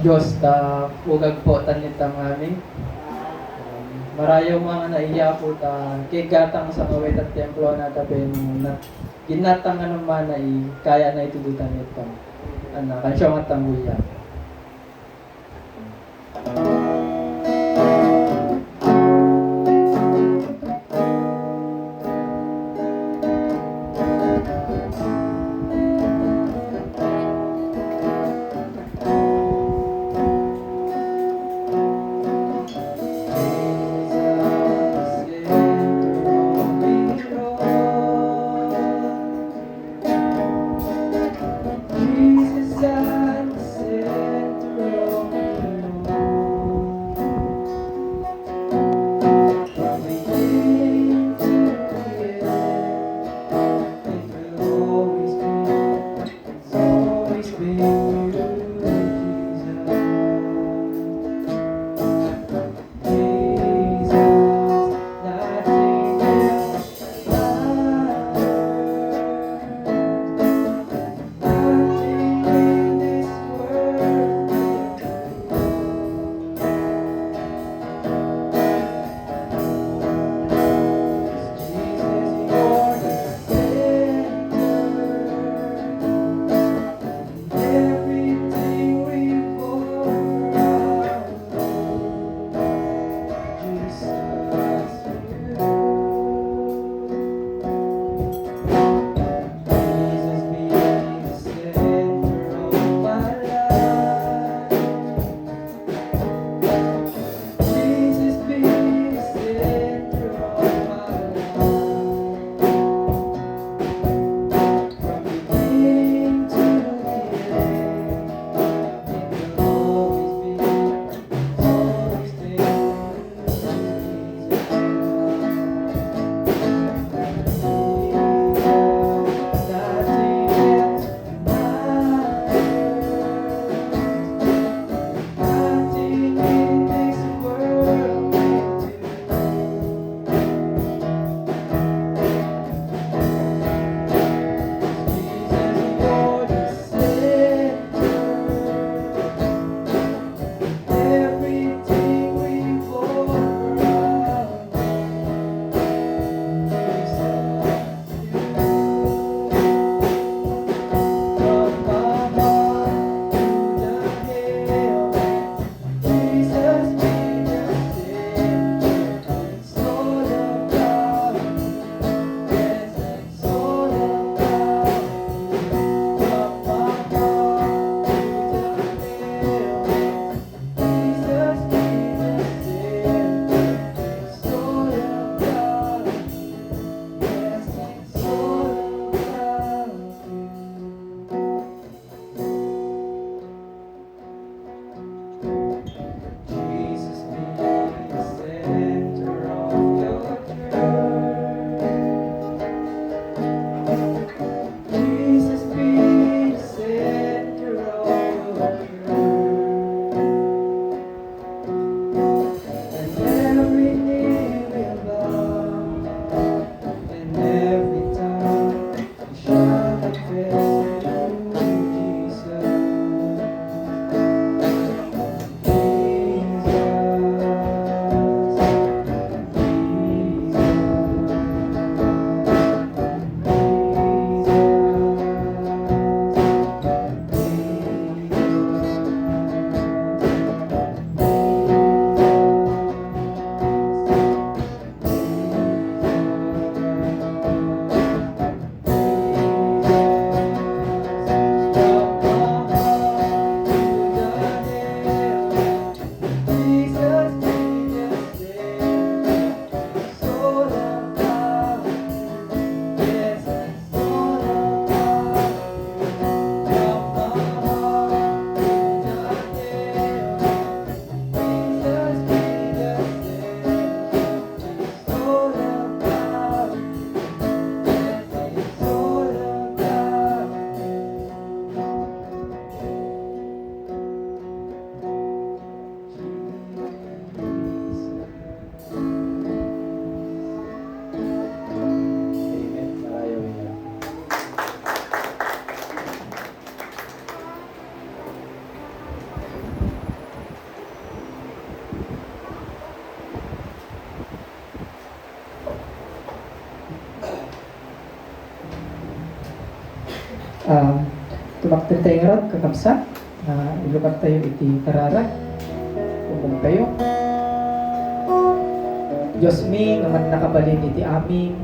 Diyos ta ugag po tanit ang amin. Marayo mga naiya po ta kay gatang sa kawit at templo na tapin na ginatang anong mana kaya na itudutan ito. Kansyo at tangguya. Jesus at the center. Tumaktin tayo nga kakabsa, ilukat tayo iti kararag, umong tayo. Diyos mi, naman nakabalin iti amin,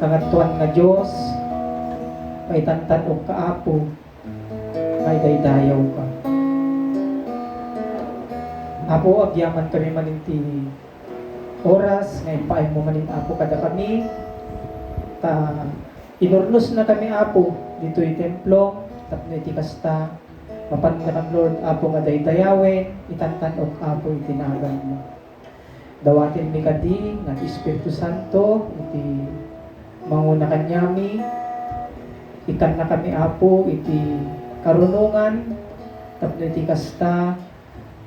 kangatuan nga Diyos, may tantanog ka apo, may daydayaw ka. Apo, agyaman kami maninti oras, ngayon paay mo manin apo kada kami, inurnos na kami apo dito yung templo tapno iti kasta mapandakan Lord apo nga daydayawin itantanog apo itinagan mo dawatin mi kadi nga Espiritu Santo iti manguna kanyami ikan na kami apo iti karunungan tapno iti kasta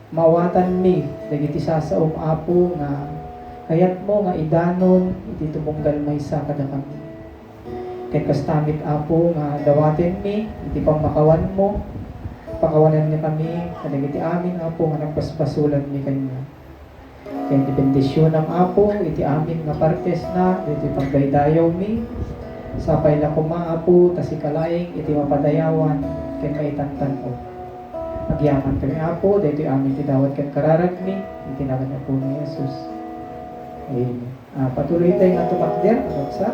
mawatan mi dagiti sasaom apo nga kayat mo nga idanon iti tumunggal maysa kada kami kay kastamit apo nga dawaten mi iti pamakawan mo pakawanan niya kami kadagiti amin apo nga nagpaspasulan mi kanya kay iti bendisyon ng apo iti amin nga partes na iti pagdaydayaw mi sapay la kuma apo tasi kalaing iti mapadayawan kay maitantan o agyaman kami apo dito amin tidawat ken kararag mi iti nagan po ni Jesus. Amen. Patuloy tayo nga tumakder sa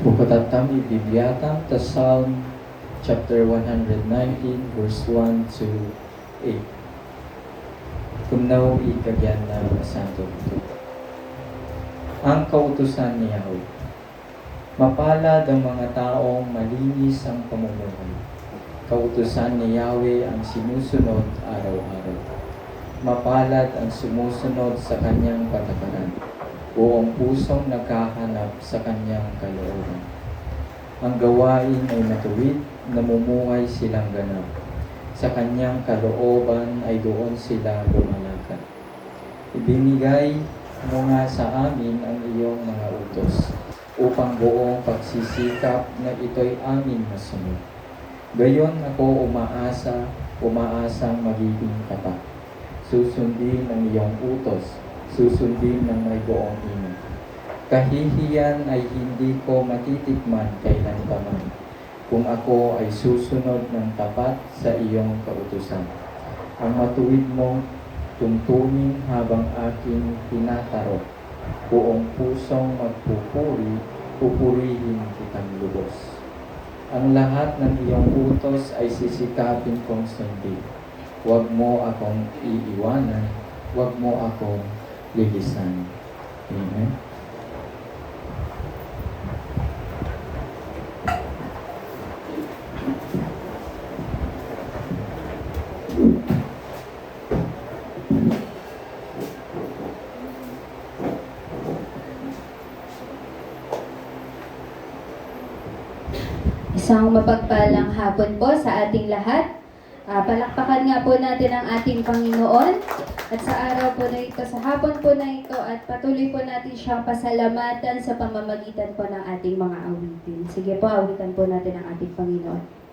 Bukatatam Bibliatam ta Psalm chapter 119 verse 1 to 8. Kumnaw ikagyan na santo ito. Ang kautusan ni Yahweh. Mapalad ang mga taong malinis ang pamumuhay. Kautusan ni Yahweh ang sinusunod araw-araw. Mapalad ang sumusunod sa kanyang patakaran. Buong pusong naghahanap sa kanyang kalooban. Ang gawain ay matuwid, namumuhay silang ganap. Sa kanyang kalooban ay doon sila lumalakad. Ibinigay mo nga sa amin ang iyong mga utos, upang buong pagsisikap na ito'y amin masunod. Gayon ako umaasang magiging tapat. Susundin ang iyong utos, susundin ng may buong ina. Kahihiyan ay hindi ko matitikman kailanpaman, kung ako ay susunod ng tapat sa iyong kautusan. Ang matuwid mong tuntunin habang aking tinatarot, buong pusong magpupuri, pupurihin kitang lubos. Ang lahat ng iyong utos ay sisikapin kong sundin. Huwag mo akong iiwanan, huwag mo akong lilisan. Amen. Isang mapagpalang hapon po sa ating lahat. Palakpakan nga po natin ang ating Panginoon. At sa araw po na ito, sa hapon po na ito, at patuloy po natin siyang pasalamatan sa pamamagitan po ng ating mga awitin. Sige po, awitan po natin ang ating Panginoon.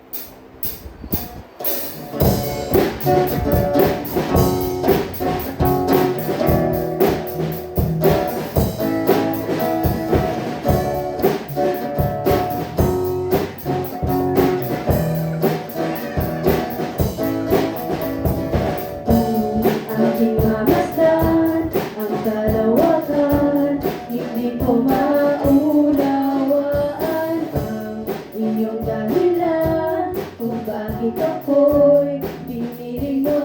Bakit ako'y piniling mo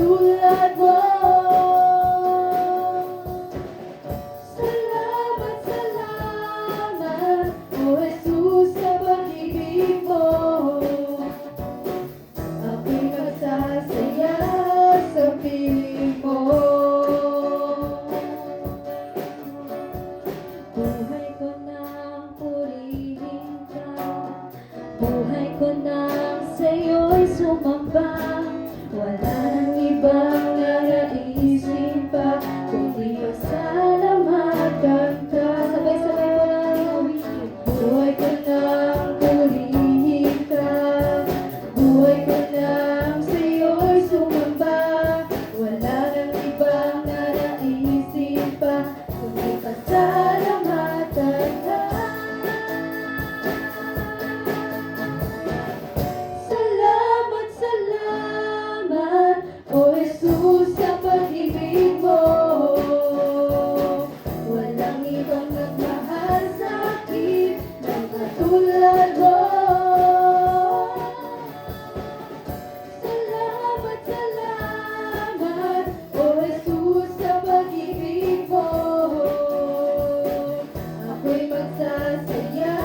katulad mo. Salamat, salamat, O Jesus, sa pag-ibig mo. Ako'y magsasaya sa piling mo. Buhay ko nang purihin ka, buhay ko nang sa'yo'y sumamba. Wala nang ibang naraisin pa, kundi pasalamatan ka. Sabay-sabay mo lang uwitin. Buhay ko nang purihin ka, buhay ko nang sa'yo'y sumamba. Wala nang ibang naraisin pa, kundi pasalamatan ka. Salamat, salamat, O Jesus, sa pag-ibig mo. Walang ibang nagmahal sa akin ng katulad mo. Salamat, salamat, O Jesus, sa pag-ibig mo. Ako'y magsasaya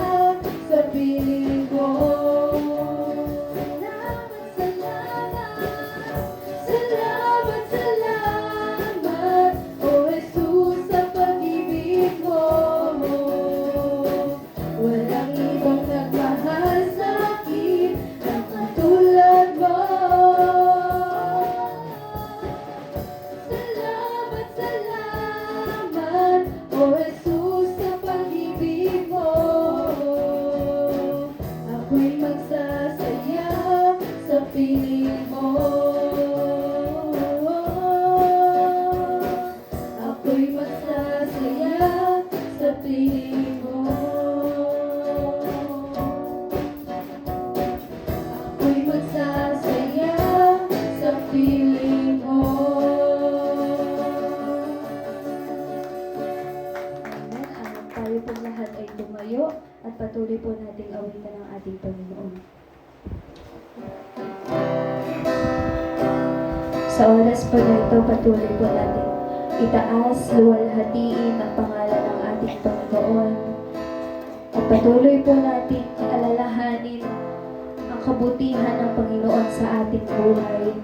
sa piling mo. Salamat, salamat, O Jesus, sa pag-ibig mo. Walang ibang nagmahal sa akin ng katulad mo. Salamat, salamat, O Jesus, sa pag-ibig mo. Ako'y magsasaya sa piling mo. Ako'y magsasaya sa piling mo. Ako'y magsasaya sa piling mo. Amen. Tayo po lahat ay tumayo at patuloy po nating awitan ang ating Panginoon. Sa oras po na ito, patuloy po natin itaas, luwalhatiin ang pangalan ng ating Panginoon. At patuloy po natin alalahanin ang kabutihan ng Panginoon sa ating buhay.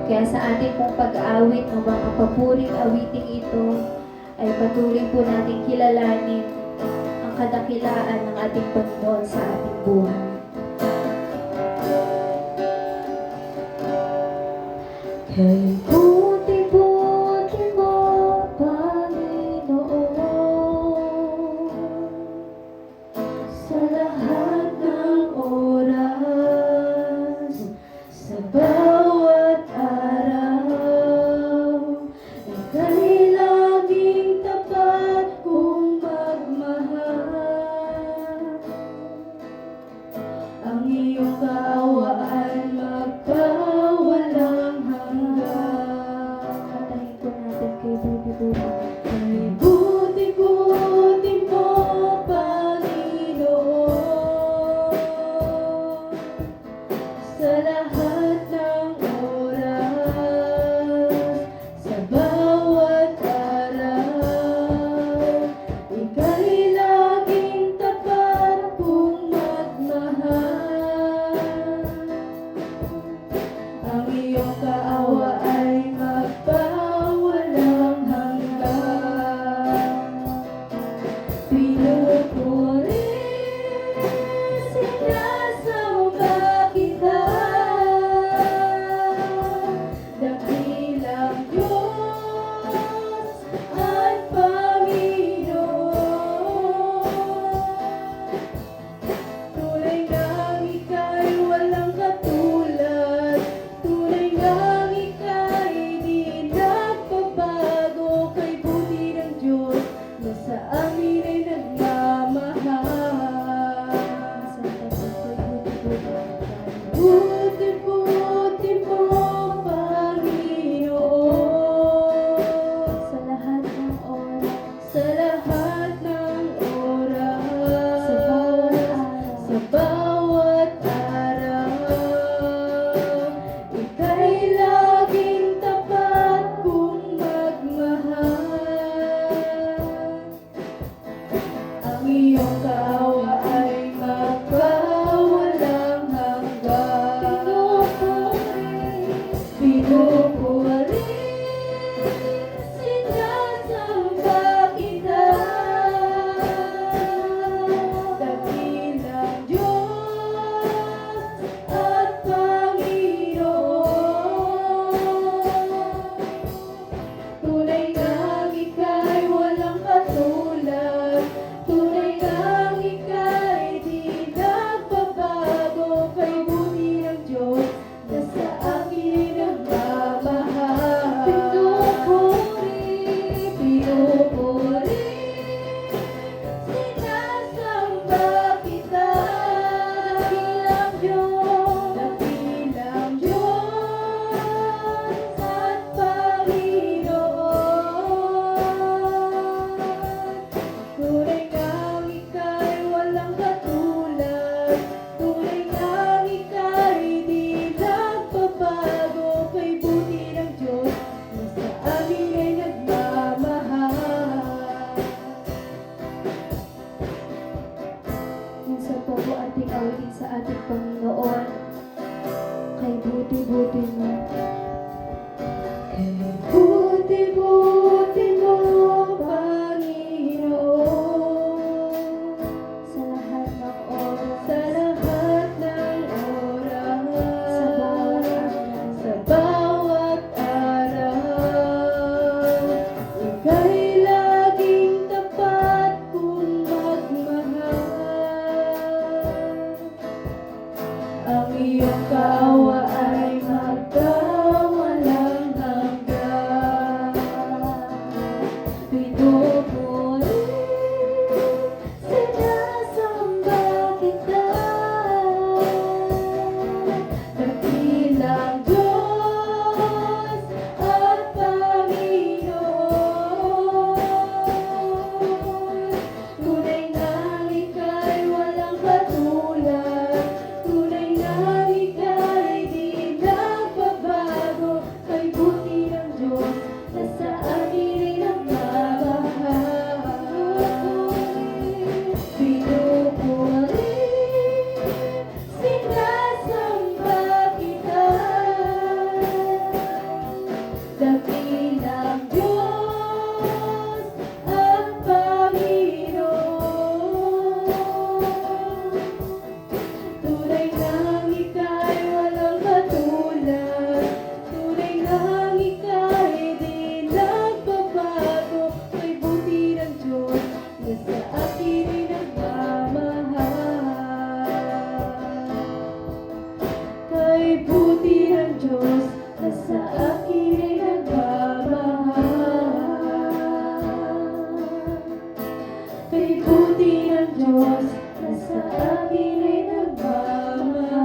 Kaya sa ating pong pag-awit ng mga papuring awiting ito, ay patuloy po natin kilalanin ang kadakilaan ng ating Panginoon sa ating buhay. Kay buti-buti mo, Panginoon, sa lahat ng oras, sa bawat araw, ika'y laging tapat kong magmahal. Ang iyong kawaan magpawalang hanggan. buti-buti mo, Panginoon. Sa lahat ng oras, sa lahat ng oras, sa bawat araw, ika'y laging tapat kung magmahal. Ang iyong kaawa ay magkawalang hanggan. Pinupuri, sinasamba kita, dakilang Diyos at Panginoon. Tunay na ika'y walang katulad, tunay na ika'y di nagbabago, kay buti ng Diyos na sa akin ay nagmamahal. Pinupuri, sinasamba kita, dakilang Diyos at Panginoon. Tunay na ika'y walang katulad, tunay na ika'y di nagbabago, kay buti ng Diyos na sa akin ay nagmamahal. Kay buti ng Diyos na sa akin ay nagmamahal. Kay buti ng Diyos na sa akin ay nagmamahal.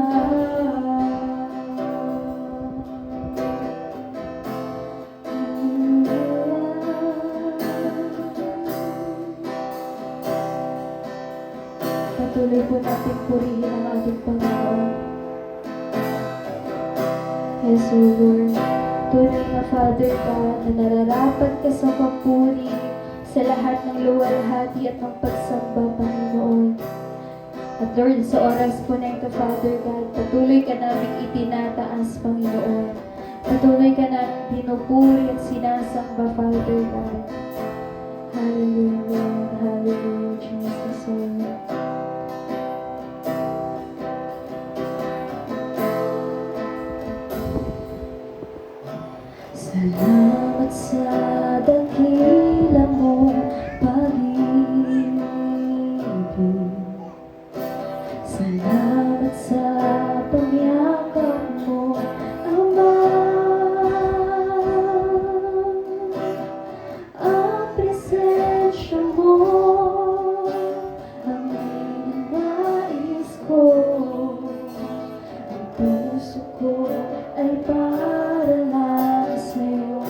Patuloy po natin purihin ang ating Panginoon. Yes, O Lord, tunay na Father God, na nararapat ka sa papuri sa lahat ng luwalhati at ng pagsamba, Panginoon. At Lord, sa oras po na ito, Father God, patuloy ka namin itinataas, Panginoon. Patuloy ka namin pinupuri at sinasamba, Father God. Hallelujah, hallelujah, Jesus, Lord. Salamat sa dakila mong pag-ibig. Salamat sa pagyakap mo, Ama. Ang presensya mo, ang ninanais ko. Ang puso ko ay para lang sa'yo.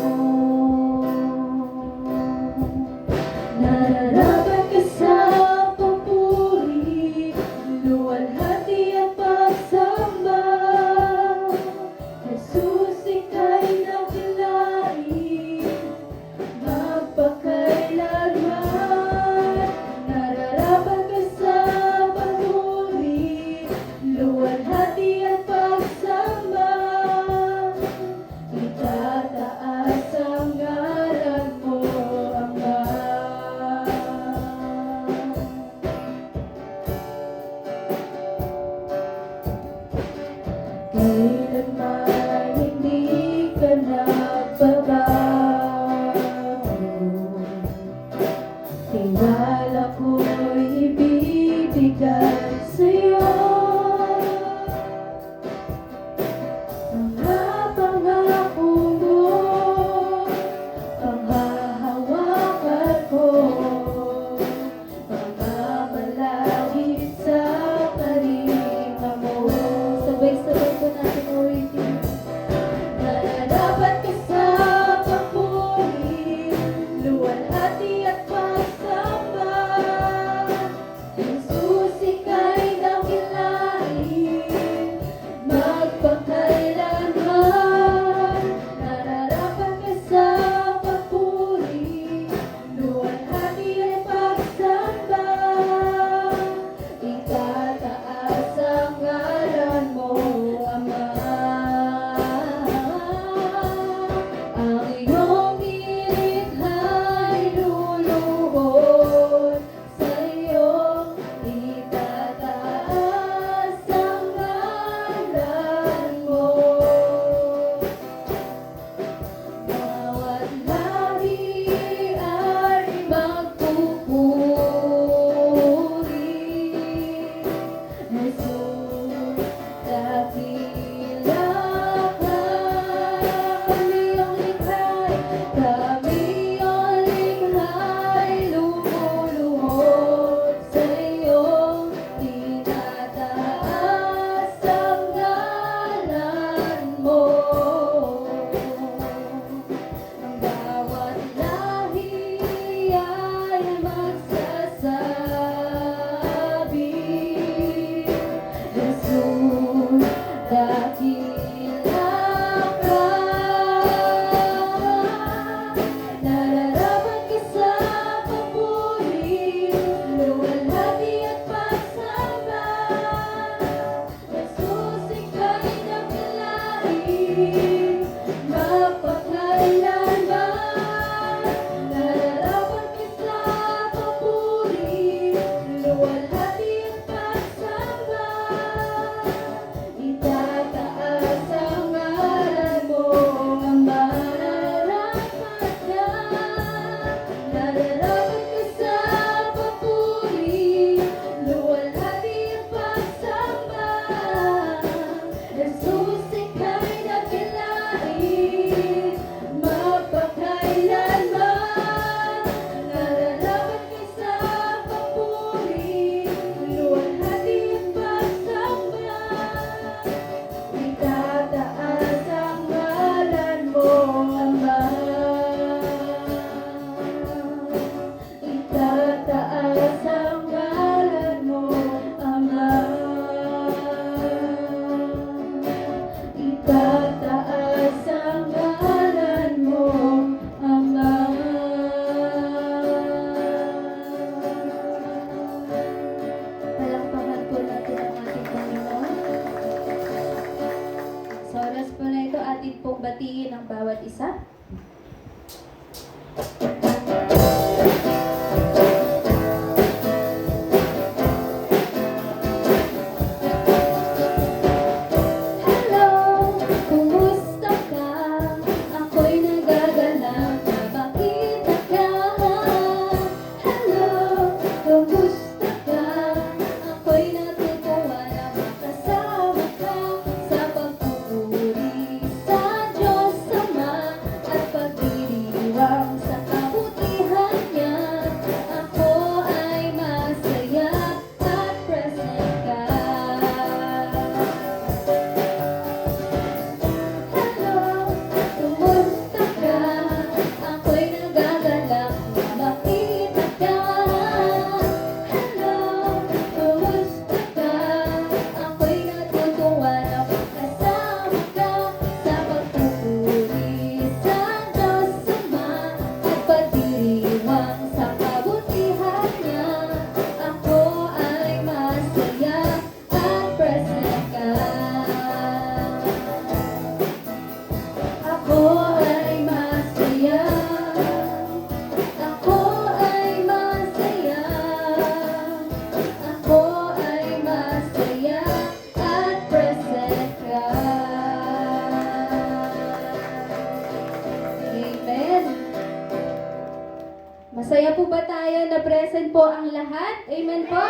Masaya po ba tayo na present po ang lahat? Amen po?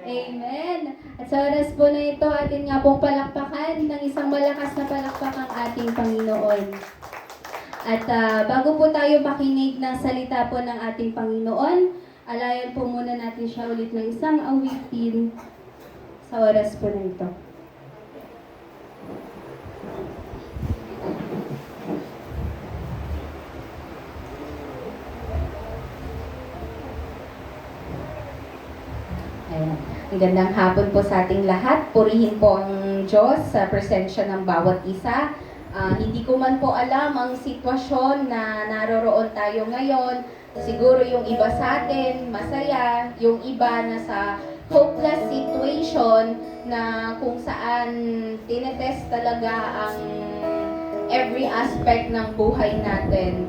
Amen. At sa oras po na ito, atin nga pong palakpakan ng isang malakas na palakpak ang ating Panginoon. At bago po tayo makinig ng salita po ng ating Panginoon, alayan po muna natin siya ulit ng isang awitin sa oras po na ito. Ayan. Ang gandang hapon po sa ating lahat. Purihin po ang Diyos sa presensya ng bawat isa. Hindi ko man po alam ang sitwasyon na naroroon tayo ngayon. Siguro yung iba sa atin masaya, yung iba nasa hopeless situation na kung saan tinetest talaga ang every aspect ng buhay natin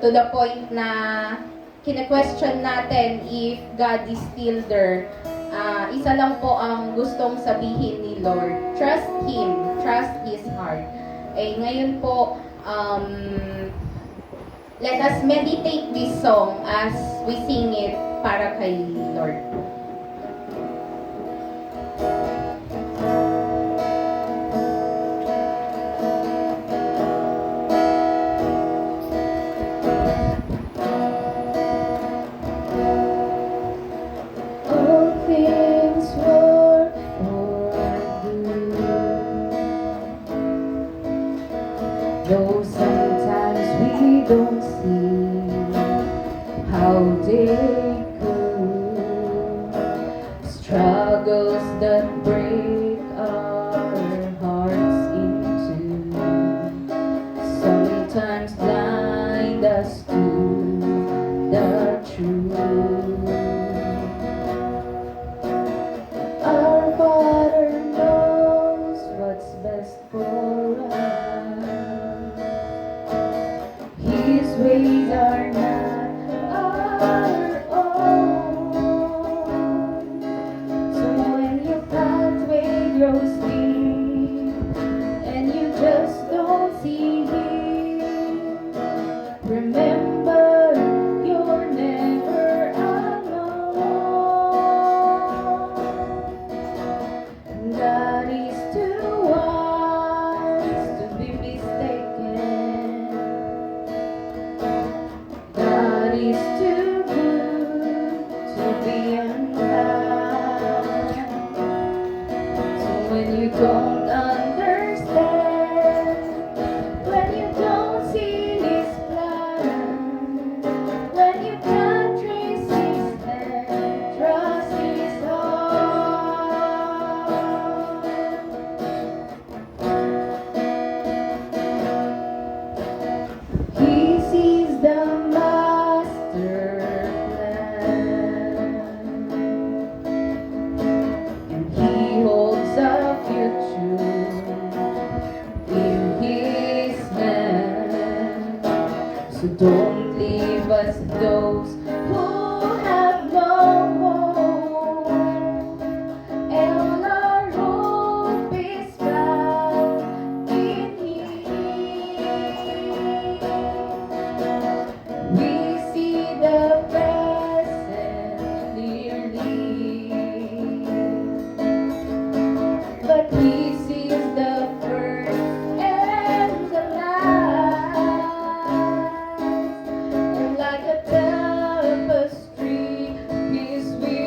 to the point na kine-question natin if God is still there. Isa lang po ang gustong sabihin ni Lord. Trust Him. Trust His heart. Ngayon po, let us meditate this song as we sing it para kay Lord. Though sometimes we don't see how they could, struggles that break our hearts into, sometimes blind us to the truth. Our Father knows what's best for us. His ways are not our own. So when your pathway grows deep and you just don't see Him, remember you're never alone. God is too wise to be mistaken. God is too good to be unkind. So when you don't understand, when you don't see His plan, when you can't trace His hand, trust His heart. He sees the master plan, and He holds a future in His hand. So don't leave us those who have no hope, and our hope is found in Him. We see the present clearly, but He sees the first and the last. And like a tapestry, His will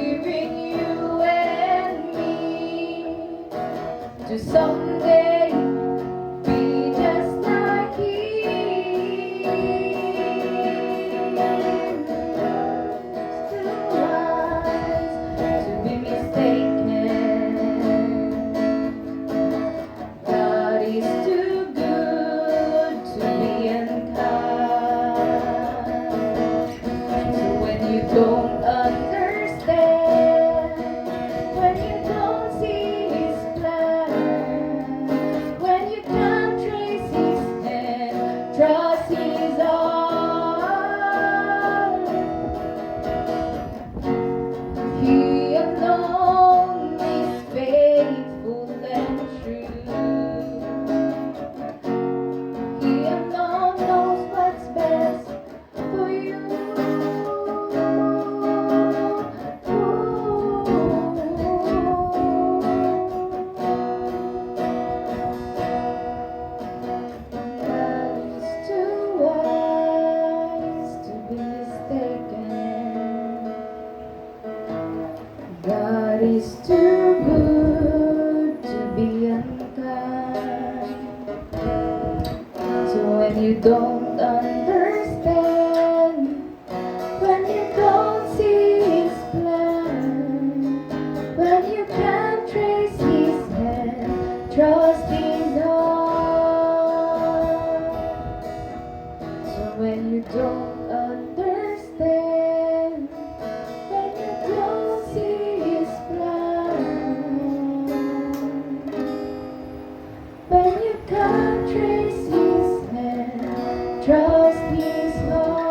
is too good to be unkind. So when you don't understand, when you don't see His plan, when you can't trace His hand, trust His heart. So when you don't understand, when you don't see His plan, when you can't trace His hand, trust His heart.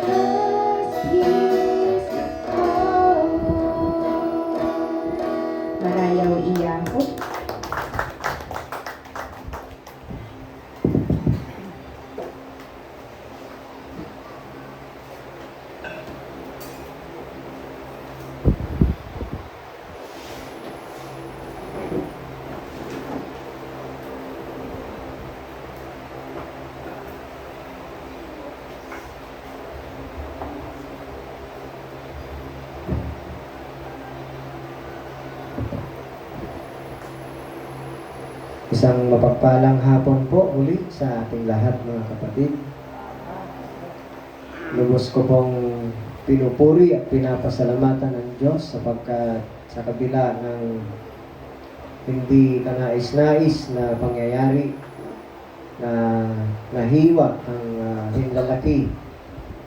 Trust His heart. Marayaw Iyaho. Isang mapagpalang hapon po muli sa ating lahat mga kapatid. Lubos ko pong pinupuri at pinapasalamatan ng Diyos sapagkat sa kabila ng hindi kanais-nais na pangyayari na nahiwa ang hinlalaki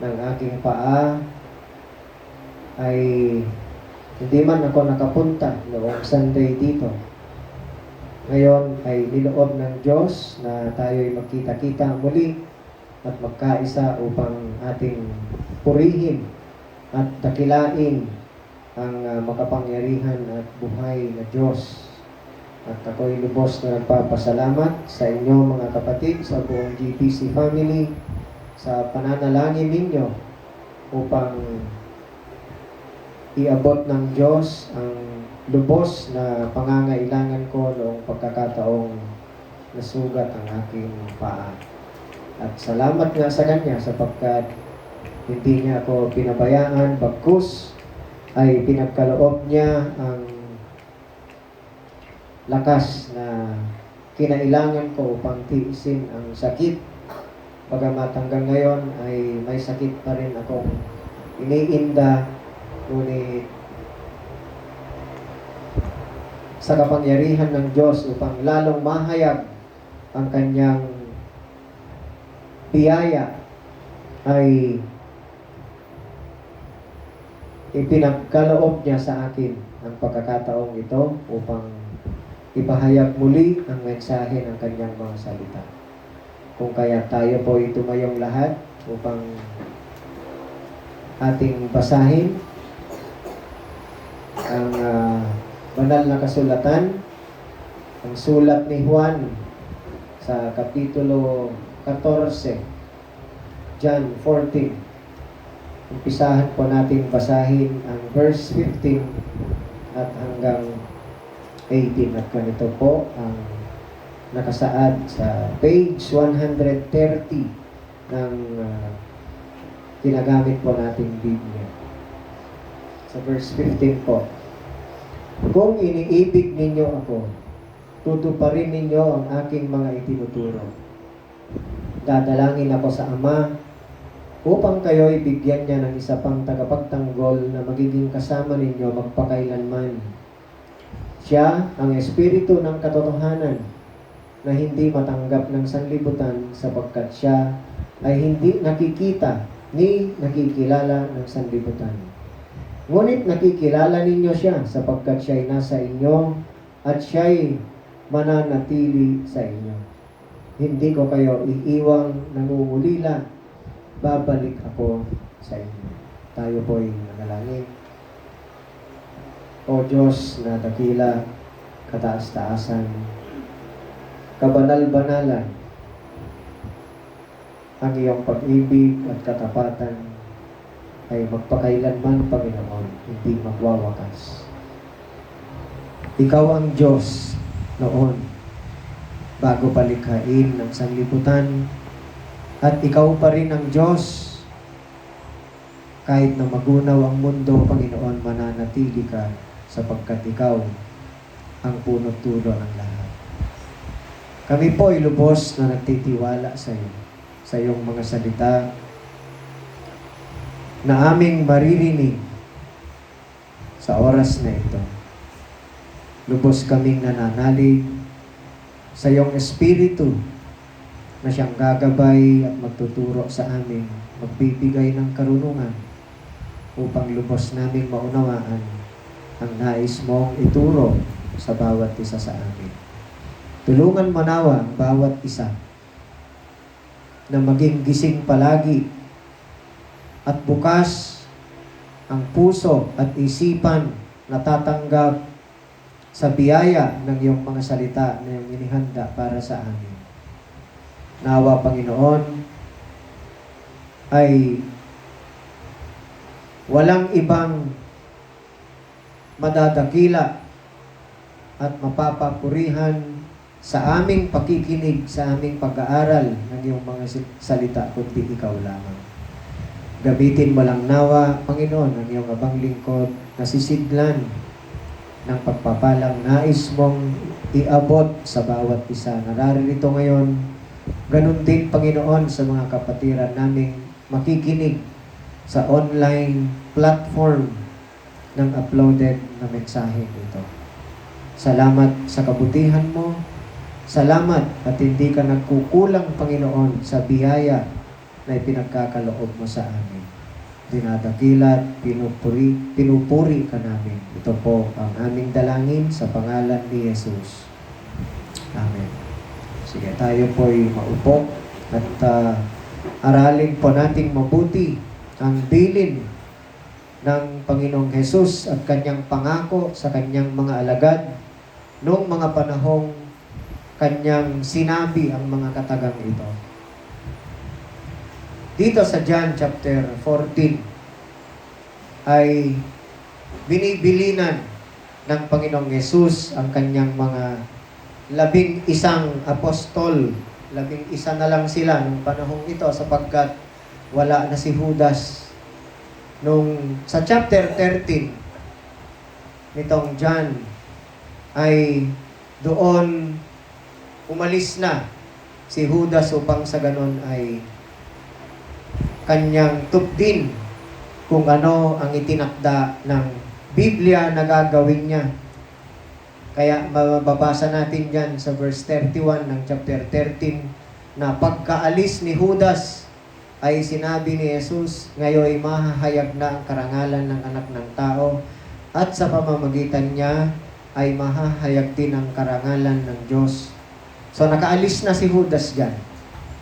ng aking paa ay hindi man ako nakapunta noong Sunday dito. Ngayon ay niloob ng Diyos na tayo'y magkita-kita muli at magkaisa upang ating purihin at dakilain ang makapangyarihan at buhay na Diyos. At ako'y lubos na nagpapasalamat sa inyo mga kapatid, sa buong GPC family, sa pananalangin ninyo upang iabot ng Diyos ang lubos na pangangailangan ko noong pagkakataong nasugat ang aking paa. At salamat nga sa Kanya sapagkat hindi niya ako pinabayaan, bagkus ay pinagkaloob niya ang lakas na kinailangan ko upang tiisin ang sakit. Bagamat hanggang ngayon ay may sakit pa rin akong iniinda, ngunit sa kapangyarihan ng Diyos upang lalong mahayag ang Kanyang biyaya ay ipinagkaloob niya sa akin ang pagkakataong ito upang ipahayag muli ang mensahe ng Kanyang mga salita. Kung kaya tayo po tumayong lahat upang ating basahin ang banal na kasulatan, ang sulat ni Juan sa kapitulo 14, John 14. Umpisahan po natin basahin ang verse 15 at hanggang 18. At ganito po ang nakasaad sa page 130 ng ginagamit po nating Biblia. Sa verse 15 po, kung iniibig ninyo ako, tutuparin ninyo ang aking mga itinuturo. Dadalangin ako sa Ama upang kayo'y bigyan niya ng isa pang tagapagtanggol na magiging kasama ninyo magpakailanman. Siya ang Espiritu ng katotohanan na hindi matanggap ng sanlibutan sapagkat siya ay hindi nakikita ni nakikilala ng sanlibutan. Ngunit nakikilala ninyo siya sapagkat siya'y nasa inyo at siya'y mananatili sa inyo. Hindi ko kayo iiwang nangungulila, babalik ako sa inyo. Tayo po'y nanalangin. O Diyos na dakila, kataas-taasan, kabanal-banalan, ang iyong pag-ibig at katapatan ay magpakailanman, Panginoon, hindi magwawakas. Ikaw ang Diyos noon, bago palikhain ng sanlibutan, At ikaw pa rin ang Diyos. Kahit na magunaw ang mundo, Panginoon, mananatili ka sapagkat ikaw ang punot dulo ng lahat. Kami po ay lubos na nagtitiwala sa iyo, sa iyong mga salita na aming maririnig sa oras na ito. Lubos kaming nananalig sa iyong Espiritu na siyang gagabay at magtuturo sa amin, magbibigay ng karunungan upang lubos naming maunawaan ang nais mong ituro sa bawat isa sa amin. Tulungan mo nawa ang bawat isa na maging gising palagi at bukas ang puso at isipan na tatanggap sa biyaya ng iyong mga salita na iyong inihanda para sa amin. Nawa, Panginoon, ay walang ibang madadakila at mapapapurihan sa aming pakikinig, sa aming pag-aaral ng iyong mga salita, kundi ikaw lamang. Gamitin mo lang nawa, Panginoon, ang iyong abang lingkod na sisidlan ng pagpapalang nais mong iabot sa bawat isa. Nararito ngayon, ganun din, Panginoon, sa mga kapatiran naming makikinig sa online platform ng uploaded na mensahe ito. Salamat sa kabutihan mo. Salamat at hindi ka nagkukulang, Panginoon, sa biyaya na ipinagkakaloob mo sa amin. Dinadakilat, pinupuri ka namin. Ito po ang aming dalangin sa pangalan ni Jesus. Amen. Sige, tayo po'y maupo at aralin po nating mabuti ang bilin ng Panginoong Jesus at kanyang pangako sa kanyang mga alagad noong mga panahong kanyang sinabi ang mga katagang ito. Dito sa John chapter 14 ay binibilinan ng Panginoong Jesus ang kanyang mga 11 apostol. 11 na lang sila nung panahong ito sapagkat wala na si Judas. Sa chapter 13 nitong John ay doon umalis na si Judas upang sa ganon ay kanyang tupdin kung ano ang itinakda ng Biblia na gagawin niya. Kaya mababasa natin dyan sa verse 31 ng chapter 13 na pagkaalis ni Judas ay sinabi ni Jesus, ngayon ay mahahayag na ang karangalan ng anak ng tao at sa pamamagitan niya ay mahahayag din ang karangalan ng Diyos. So nakaalis na si Judas dyan.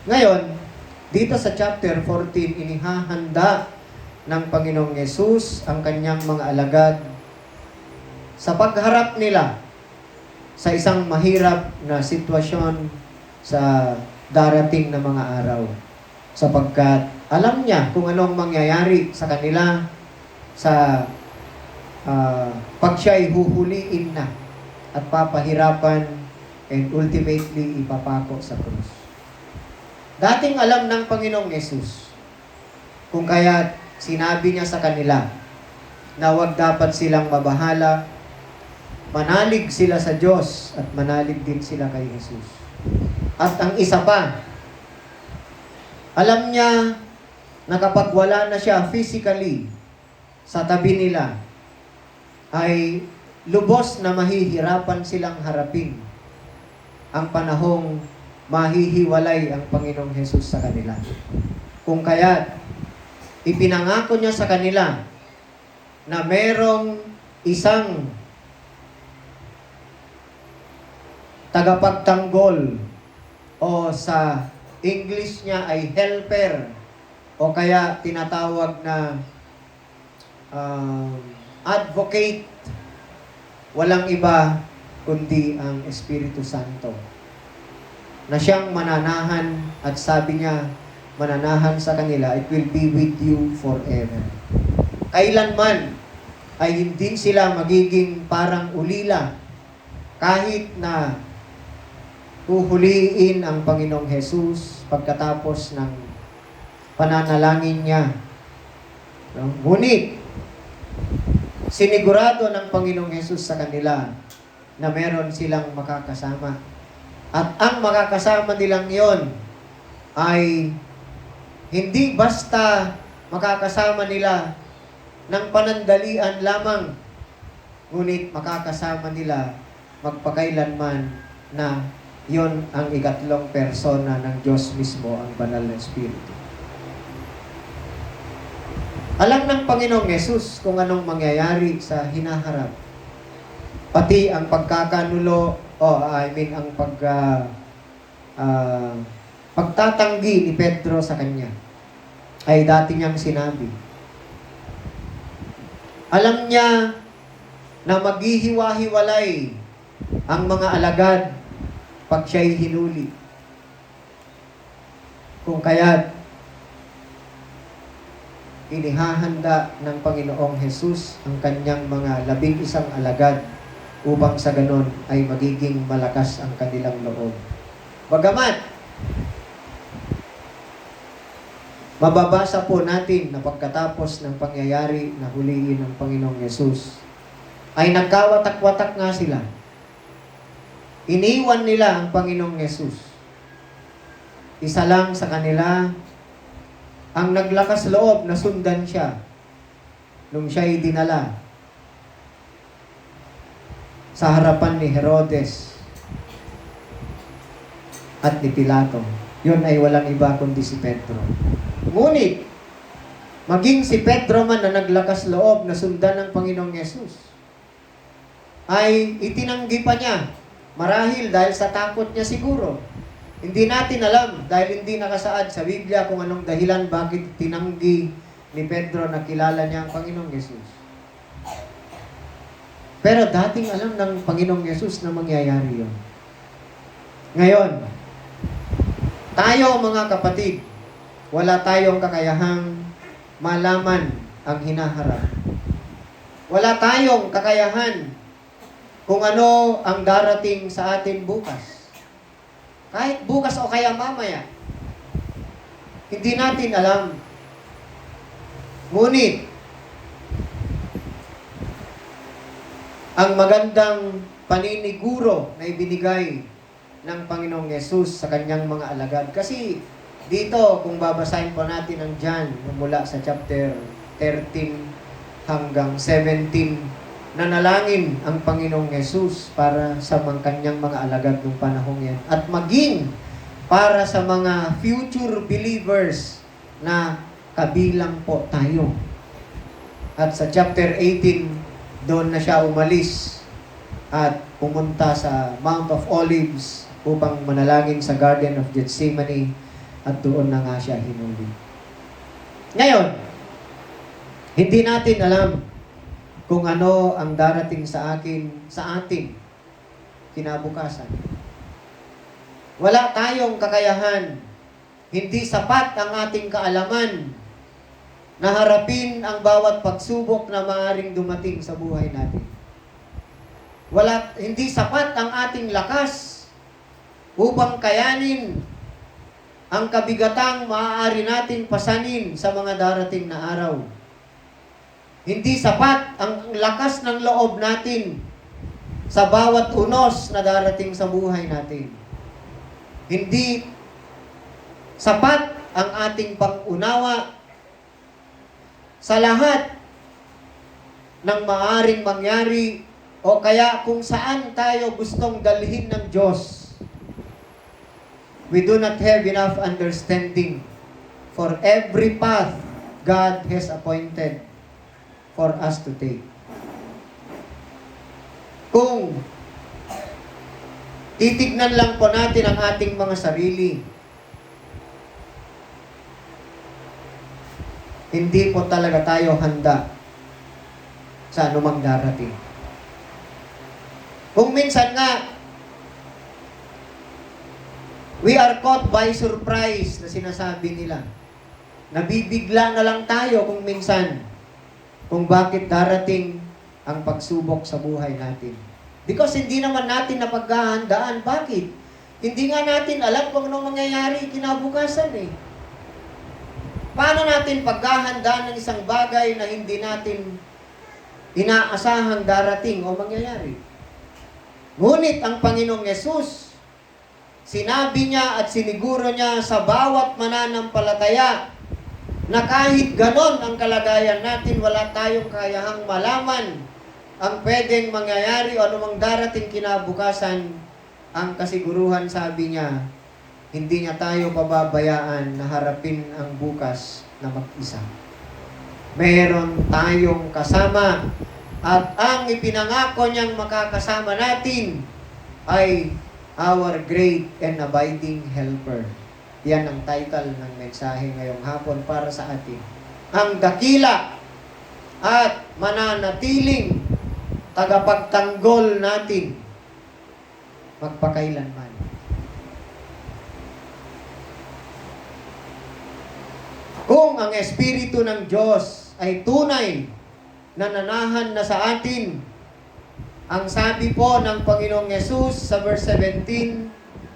Ngayon, dito sa chapter 14, inihahanda ng Panginoong Yesus ang kanyang mga alagad sa pagharap nila sa isang mahirap na sitwasyon sa darating na mga araw. Sapagkat alam niya kung anong mangyayari sa kanila sa pag siya'y huhuliin na at papahirapan and ultimately ipapako sa krus. Dating alam ng Panginoong Yesus kung kaya sinabi niya sa kanila na huwag dapat silang mabahala, manalig sila sa Diyos at manalig din sila kay Jesus. At ang isa pa, alam niya na kapag wala na siya physically sa tabi nila, ay lubos na mahihirapan silang harapin ang panahong mahihiwalay ang Panginoong Jesus sa kanila. Kung kaya, ipinangako niya sa kanila na merong isang tagapagtanggol o sa English niya ay helper o kaya tinatawag na advocate. Walang iba kundi ang Espiritu Santo na siyang mananahan at sabi niya, mananahan sa kanila, it will be with you forever. Kailanman ay hindi sila magiging parang ulila kahit na huhuliin ang Panginoong Jesus pagkatapos ng pananalangin niya. No? Ngunit, sinigurado ng Panginoong Hesus sa kanila na meron silang makakasama. At ang makakasama nilang yon ay hindi basta makakasama nila ng panandalian lamang, ngunit makakasama nila magpakailanman na yon ang ikatlong persona ng Diyos mismo, ang banal na Espiritu. Alam ng Panginoong Yesus kung anong mangyayari sa hinaharap. Pati ang pagkakanulo, ang pagtatanggi ni Pedro sa kanya ay dati niyang sinabi. Alam niya na maghihiwa-hiwalay ang mga alagad pag siya'y hinuli. Kung kaya't inihahanda ng Panginoong Hesus ang kanyang mga 11 alagad upang sa ganon ay magiging malakas ang kanilang loob. Bagamat, mababasa po natin na pagkatapos ng pangyayari na huliin ng Panginoong Hesus, ay nagkawatak-watak nga sila. Iniwan nila ang Panginoong Hesus. Isa lang sa kanila ang naglakas loob na sundan siya nung siya'y dinala sa harapan ni Herodes at ni Pilato. Yun ay walang iba kundi si Pedro. Ngunit, maging si Pedro man na naglakas loob na sundan ng Panginoong Yesus, ay itinanggi pa niya. Marahil dahil sa takot niya siguro. Hindi natin alam dahil hindi nakasaad sa Biblia kung anong dahilan bakit tinanggi ni Pedro na kilala niya ang Panginoong Yesus. Pero dating alam ng Panginoong Yesus na mangyayari yun. Ngayon, tayo mga kapatid, wala tayong kakayahang malaman ang hinaharap. Wala tayong kakayahan kung ano ang darating sa atin bukas. Kahit bukas o kaya mamaya. Hindi natin alam. Ngunit, ang magandang paniniguro na ibinigay ng Panginoong Yesus sa kanyang mga alagad. Kasi dito, kung babasahin pa natin ang John, mula sa chapter 13 hanggang 17, nanalangin ang Panginoong Yesus para sa kanyang mga alagad ng panahong yan. At maging para sa mga future believers na kabilang po tayo. At sa chapter 18, doon na siya umalis at pumunta sa Mount of Olives upang manalangin sa Garden of Gethsemane at doon na nga siya hinuli. Ngayon, hindi natin alam kung ano ang darating sa ating kinabukasan. Wala tayong kakayahan. Hindi sapat ang ating kaalaman na harapin ang bawat pagsubok na maaaring dumating sa buhay natin. Hindi sapat ang ating lakas upang kayanin ang kabigatang maaari nating pasanin sa mga darating na araw. Hindi sapat ang lakas ng loob natin sa bawat unos na darating sa buhay natin. Hindi sapat ang ating pang-unawa sa lahat ng maaaring mangyari o kaya kung saan tayo gustong dalhin ng Diyos. We do not have enough understanding for every path God has appointed for us to take. Kung titignan lang po natin ang ating mga sarili, hindi po talaga tayo handa sa anumang darating. Kung minsan nga, we are caught by surprise na sinasabi nila. Nabibigla na lang tayo kung minsan kung bakit darating ang pagsubok sa buhay natin. Because hindi naman natin napaghahandaan. Bakit? Hindi nga natin alam kung anong mangyayari kinabukasan eh. Paano natin paghahanda ng isang bagay na hindi natin inaasahang darating o mangyayari? Ngunit ang Panginoong Yesus, sinabi niya at siniguro niya sa bawat mananampalataya na kahit ganon ang kalagayan natin, wala tayong kayahang malaman ang pwedeng mangyayari o anumang darating kinabukasan. Ang kasiguruhan, sabi niya, hindi niya tayo pababayaan na harapin ang bukas na mag-isa. Meron tayong kasama at ang ipinangako niyang makakasama natin ay our great and abiding helper. Yan ang title ng mensahe ngayong hapon para sa atin. Ang dakila at mananatiling tagapagtanggol natin magpakailanman. Kung ang Espiritu ng Diyos ay tunay na nanahan na sa atin, ang sabi po ng Panginoong Yesus sa verse 16,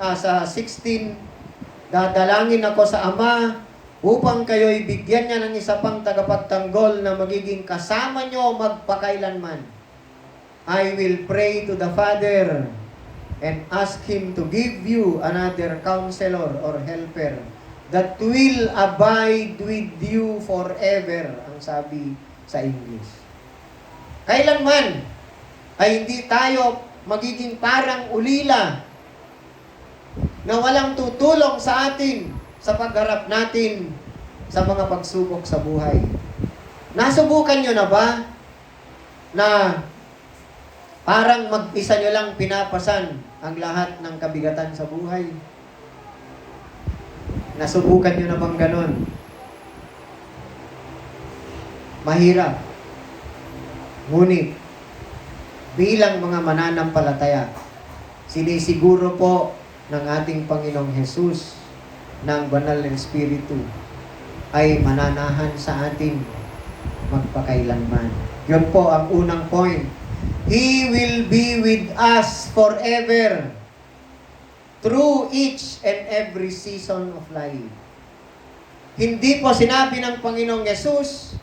dadalangin ako sa Ama upang kayo'y bigyan niya ng isa pang tagapagtanggol na magiging kasama nyo magpakailanman. I will pray to the Father and ask Him to give you another counselor or helper that will abide with you forever, ang sabi sa English. Kailanman ay hindi tayo magiging parang ulila na walang tutulong sa atin sa pagharap natin sa mga pagsubok sa buhay. Nasubukan nyo na ba na parang mag-isa nyo lang pinapasan ang lahat ng kabigatan sa buhay? Nasubukan nyo na bang ganon? Mahirap. Ngunit, bilang mga mananampalataya, sinisiguro po ng ating Panginoong Hesus ng Banal na Espiritu ay mananahan sa atin magpakailanman. Yun po ang unang point. He will be with us forever through each and every season of life. Hindi po sinabi ng Panginoong Yesus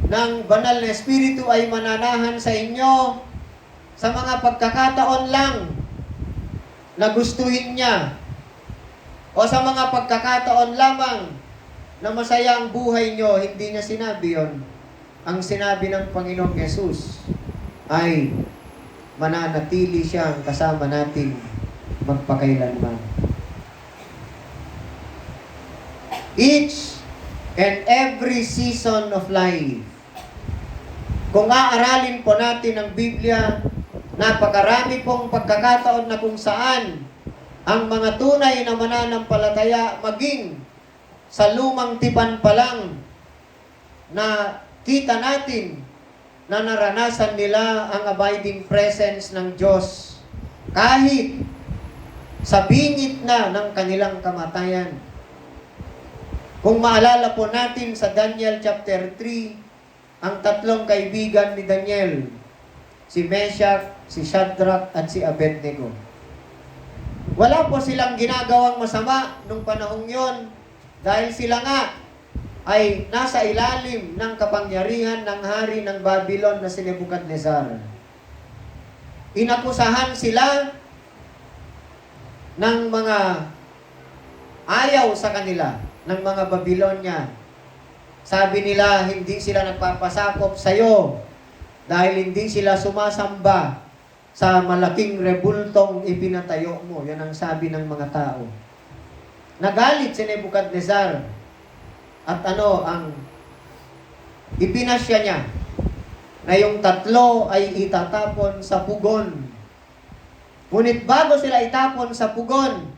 ng Banal na Espiritu ay mananahan sa inyo sa mga pagkakataon lang na gustuhin niya o sa mga pagkakataon lamang na masaya ang buhay nyo. Hindi niya sinabi yon. Ang sinabi ng Panginoong Yesus ay mananatili siyang kasama natin magpakailanman. Each and every season of life. Kung aaralin po natin ang Biblia, napakarami pong pagkakataon na kung saan ang mga tunay na mananampalataya maging sa lumang tipan pa lang na kita natin na naranasan nila ang abiding presence ng Diyos kahit sa bingit na ng kanilang kamatayan. Kung maalala po natin sa Daniel chapter 3, ang tatlong kaibigan ni Daniel, si Meshach, si Shadrach, at si Abednego. Wala po silang ginagawang masama nung panahong yon dahil sila nga ay nasa ilalim ng kapangyarihan ng hari ng Babylon na si Nebuchadnezzar. Inakusahan sila ng mga ayaw sa kanila, ng mga Babylonia. Sabi nila, hindi sila nagpapasakop sa iyo dahil hindi sila sumasamba sa malaking rebultong ipinatayo mo. Yan ang sabi ng mga tao. Nagalit si Nebuchadnezzar at ang ipinasya niya na yung tatlo ay itatapon sa pugon. Ngunit bago sila itapon sa pugon,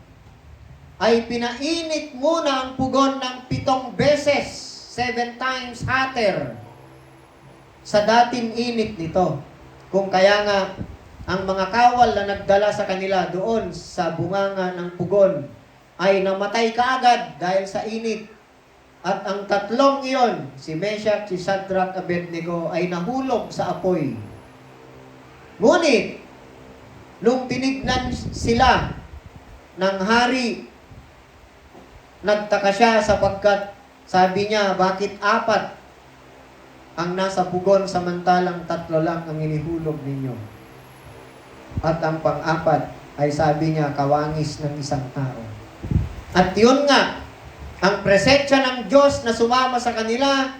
ay pinainit muna ang pugon ng 7 beses, 7 times hotter sa dating init nito. Kung kaya nga, ang mga kawal na nagdala sa kanila doon sa bunganga ng pugon ay namatay kaagad dahil sa init. At ang tatlong iyon, si Meshach, si Shadrach, Abednego, ay nahulog sa apoy. Ngunit, nung tinignan sila ng hari, nagtaka siya sapagkat Sabi niya, bakit 4 ang nasa pugon samantalang 3 lang ang inihulog ninyo? At ang pang-4 ay sabi niya, kawangis ng isang tao. At yun nga, ang presensya ng Diyos na sumama sa kanila,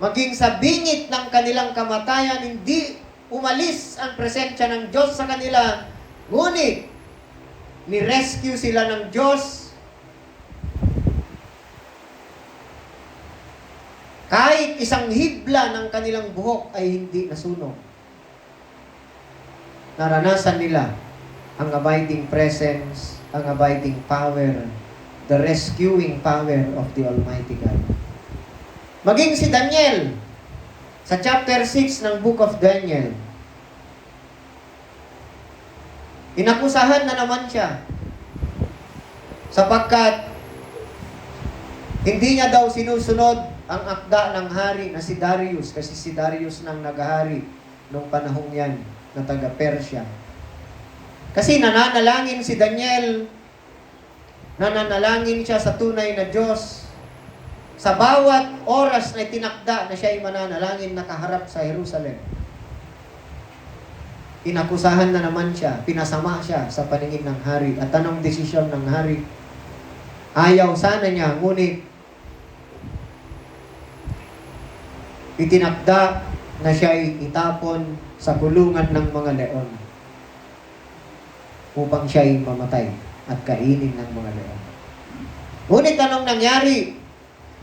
maging sa bingit ng kanilang kamatayan, hindi umalis ang presensya ng Diyos sa kanila, ngunit ni-rescue sila ng Diyos. Kahit isang hibla ng kanilang buhok ay hindi nasunog. Naranasan nila ang abiding presence, ang abiding power, the rescuing power of the Almighty God. Maging si Daniel, sa chapter 6 ng Book of Daniel, inakusahan na naman siya sapagkat hindi niya daw sinusunod ang akda ng hari na si Darius, kasi si Darius nang naghahari nung panahong yan na taga-Persia. Kasi nananalangin si Daniel, nananalangin siya sa tunay na Diyos. Sa bawat oras na itinakda na siya ay mananalangin nakaharap sa Jerusalem, inakusahan na naman siya, pinasama siya sa paningin ng hari. At anong desisyon ng hari? Ayaw sana niya, ngunit itinakda na siya ay itapon sa kulungan ng mga leon upang siya ay mamatay at kainin ng mga leon. Ngunit anong nangyari?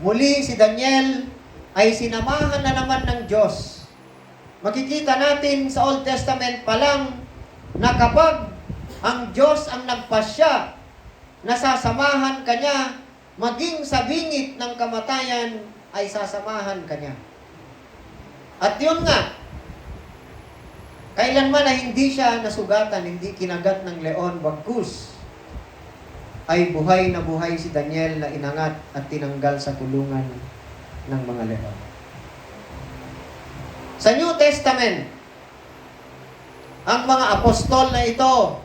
Muli si Daniel ay sinamahan na naman ng Diyos. Makikita natin sa Old Testament pa lang na kapag ang Diyos ang nagpasya na sasamahan kanya, maging sa bingit ng kamatayan ay sasamahan kanya. At yun nga, kailanman na hindi siya nasugatan, hindi kinagat ng leon, bagkus ay buhay na buhay si Daniel na inangat at tinanggal sa kulungan ng mga leon. Sa New Testament, ang mga apostol na ito,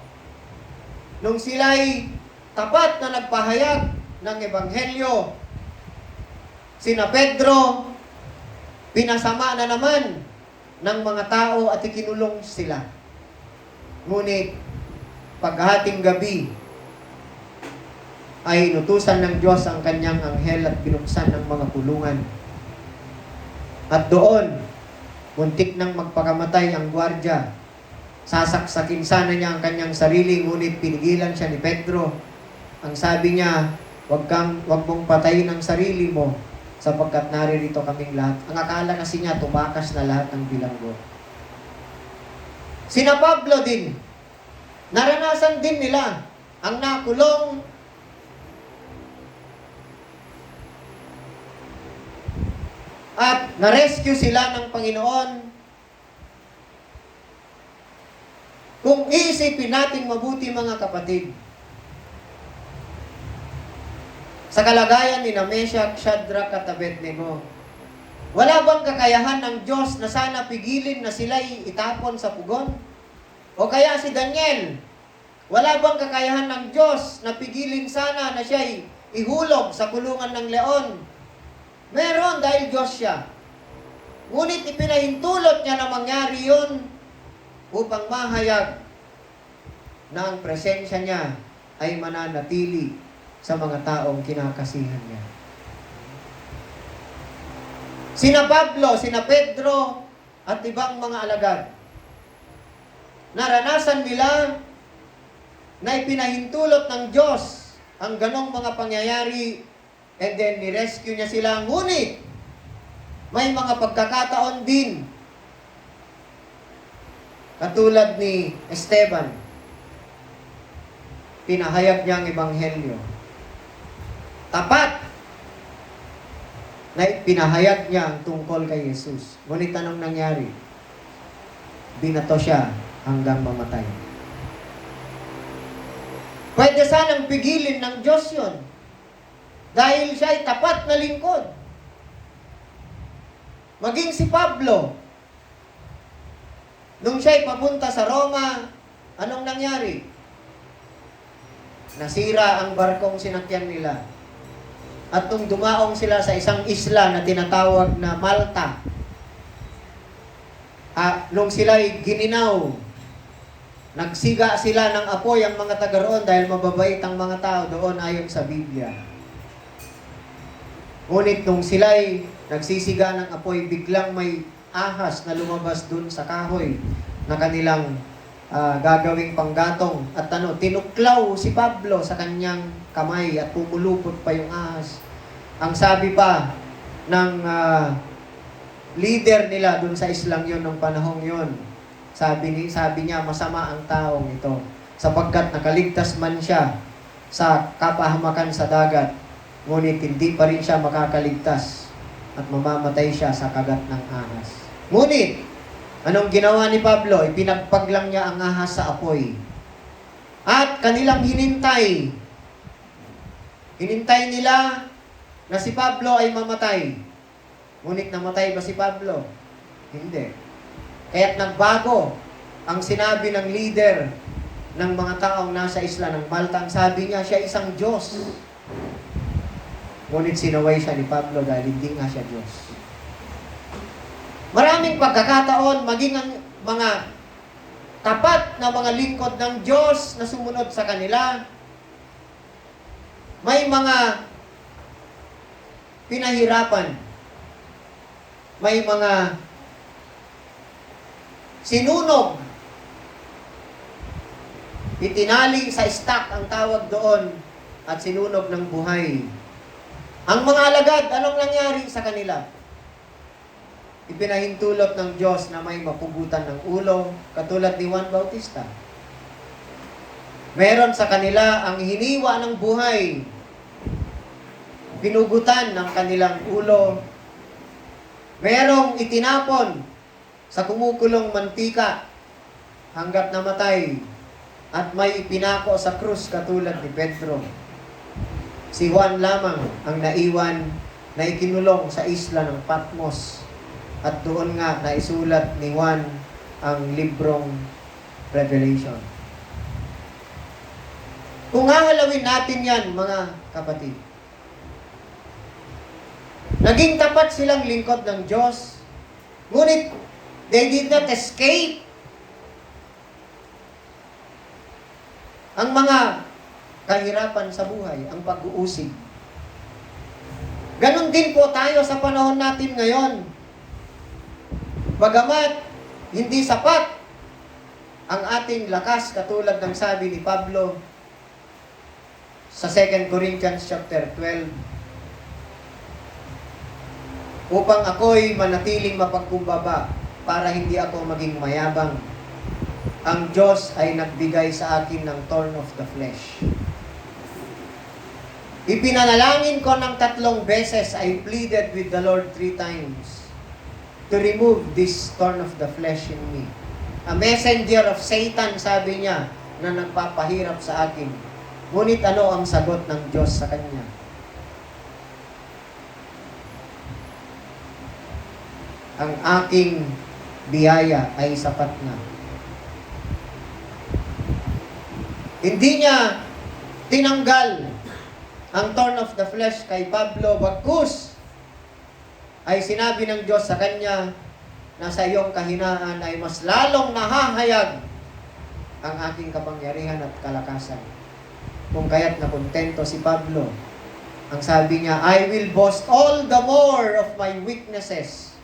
nung sila'y tapat na nagpahayag ng Ebanghelyo, sina Pedro, pinasama na naman ng mga tao at ikinulong sila. Ngunit, paghating gabi, ay inutusan ng Diyos ang kanyang anghel at binuksan ng mga kulungan. At doon, muntik nang magpakamatay ang gwardya. Sasaksakin sana niya ang kanyang sarili, ngunit pinigilan siya ni Pedro. Ang sabi niya, wag mong patayin ang sarili mo, sapagkat naririto kaming lahat. Ang akala kasi niya, tumakas na lahat ng bilanggo. Sina Pablo din, naranasan din nila ang nakulong at na-rescue sila ng Panginoon. Kung iisipin natin mabuti mga kapatid, sa kalagayan ni Meshach, Shadrach at Abednego, wala bang kakayahan ng Diyos na sana pigilin na sila'y itapon sa pugon? O kaya si Daniel, wala bang kakayahan ng Diyos na pigilin sana na siya'y ihulog sa kulungan ng leon? Meron, dahil Diyos siya. Ngunit ipinahintulot niya na mangyari yun upang mahayag na ang presensya niya ay mananatili sa mga taong kinakasihan niya. Sina Pablo, sina Pedro, at ibang mga alagad, naranasan nila na ipinahintulot ng Diyos ang ganong mga pangyayari, and then ni-rescue niya sila. Ngunit, may mga pagkakataon din, katulad ni Esteban, pinahayag niya ang Ebanghelyo. Tapat na pinahayag niya ang tungkol kay Jesus. Ngunit anong nangyari? Binato siya hanggang mamatay. Pwede sanang pigilin ng Diyos yun, dahil siya ay tapat na lingkod. Maging si Pablo, nung siya ay papunta sa Roma, anong nangyari? Nasira ang barkong sinakyan nila. At nung dumaong sila sa isang isla na tinatawag na Malta, nung sila'y gininaw, nagsiga sila ng apoy ang mga taga roon dahil mababait ang mga tao doon ayon sa Biblia. Ngunit nung sila'y nagsisiga ng apoy, biglang may ahas na lumabas dun sa kahoy na kanilang gagawing panggatong. At tinuklaw si Pablo sa kanyang kamay at pumulupot pa yung ahas. Ang sabi pa ng leader nila dun sa islang yon ng panahong yon, sabi niya, masama ang taong ito sapagkat nakaligtas man siya sa kapahamakan sa dagat, ngunit hindi pa rin siya makakaligtas at mamamatay siya sa kagat ng ahas. Ngunit, anong ginawa ni Pablo? Ipinagpag lang niya ang ahas sa apoy. At kanilang hinintay. Hinintay nila na si Pablo ay mamatay. Ngunit namatay ba si Pablo? Hindi. Kaya't nagbago ang sinabi ng leader ng mga taong nasa isla ng Malta. Ang sabi niya, siya isang Diyos. Ngunit sinaway siya ni Pablo dahil hindi nga siya Diyos. Maraming pagkakataon, maging ang mga tapat na mga lingkod ng Diyos na sumunod sa kanila, may mga pinahirapan, may mga sinunog, itinali sa stock ang tawag doon, at sinunog ng buhay. Ang mga alagad, anong nangyari sa kanila? Ipinahintulot ng Diyos na may mapugutan ng ulo, katulad ni Juan Bautista. Meron sa kanila ang hiniwa ng buhay, pinugutan ng kanilang ulo. Merong itinapon sa kumukulong mantika hanggat namatay, at may ipinako sa krus katulad ni Pedro. Si Juan lamang ang naiwan na ikinulong sa isla ng Patmos. At doon nga naisulat ni Juan ang librong Revelation. Kung hahalawin natin yan, mga kapatid, naging tapat silang lingkod ng Diyos, ngunit they did not escape ang mga kahirapan sa buhay, ang pag-uusig. Ganon din po tayo sa panahon natin ngayon. Bagamat hindi sapat ang ating lakas, katulad ng sabi ni Pablo sa 2 Corinthians chapter 12, upang ako'y manatiling mapagkumbaba para hindi ako maging mayabang. Ang Diyos ay nagbigay sa akin ng thorn of the flesh. Ipinanalangin ko ng 3 beses, I pleaded with the Lord 3 times to remove this thorn of the flesh in me. A messenger of Satan, sabi niya, na nagpapahirap sa akin. Ngunit ano ang sagot ng Diyos sa kanya? Ang aking biyaya ay sapat na. Hindi niya tinanggal ang thorn of the flesh kay Pablo, bagkus ay sinabi ng Diyos sa kanya na sa iyong kahinaan ay mas lalong nahahayag ang aking kapangyarihan at kalakasan. Kung kaya't nakontento si Pablo, ang sabi niya, I will boast all the more of my weaknesses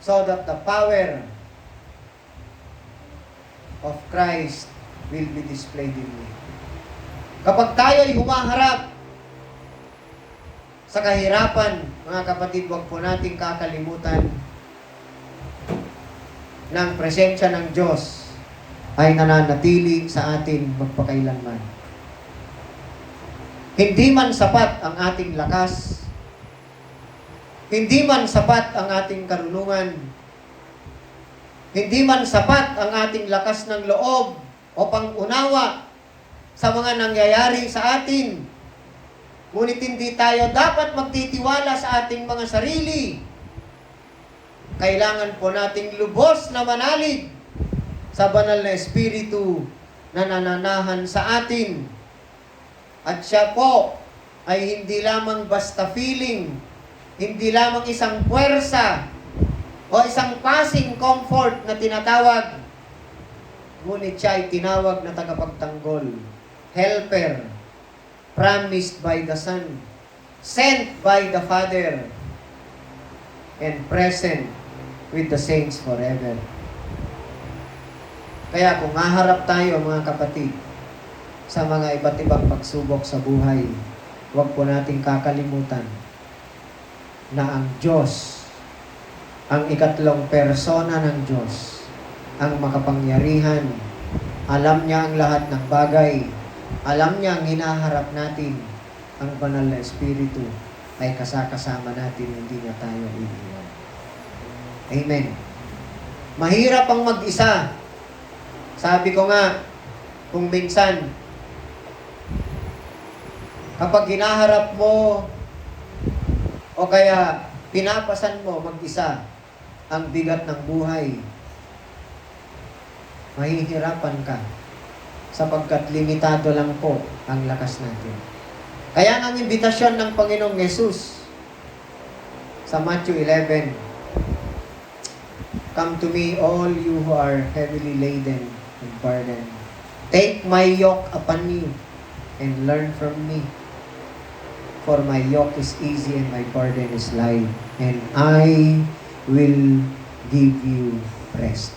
so that the power of Christ will be displayed in me. Kapag tayo ay humaharap sa kahirapan, mga kapatid, huwag po nating kakalimutan ng presensya ng Diyos ay nananatili sa atin magpakailanman. Hindi man sapat ang ating lakas, hindi man sapat ang ating karunungan, hindi man sapat ang ating lakas ng loob o pang-unawa sa mga nangyayari sa atin, ngunit hindi tayo dapat magtitiwala sa ating mga sarili. Kailangan po nating lubos na manalig sa banal na Espiritu na nananahan sa atin. At siya po ay hindi lamang basta feeling, hindi lamang isang puwersa o isang passing comfort na tinatawag, ngunit siya ay tinawag na tagapagtanggol, helper, promised by the Son, sent by the Father, and present with the saints forever. Kaya kung haharap tayo mga kapatid sa mga iba't ibang pagsubok sa buhay, huwag po nating kakalimutan na ang Diyos, ang ikatlong persona ng Diyos, ang makapangyarihan, alam niya ang lahat ng bagay, alam niya ang hinaharap natin, ang banal na Espiritu ay kasakasama natin, hindi niya tayo iiwan. Amen. Mahirap ang mag-isa. Sabi ko nga, kung minsan, kapag hinaharap mo o kaya pinapasan mo mag-isa ang bigat ng buhay, mahihirapan ka sapagkat limitado lang po ang lakas natin. Kaya ang imbitasyon ng Panginoong Yesus sa Matthew 11, "Come to me, all you who are heavily laden and burdened. Take my yoke upon you and learn from me. For my yoke is easy and my burden is light, and I will give you rest."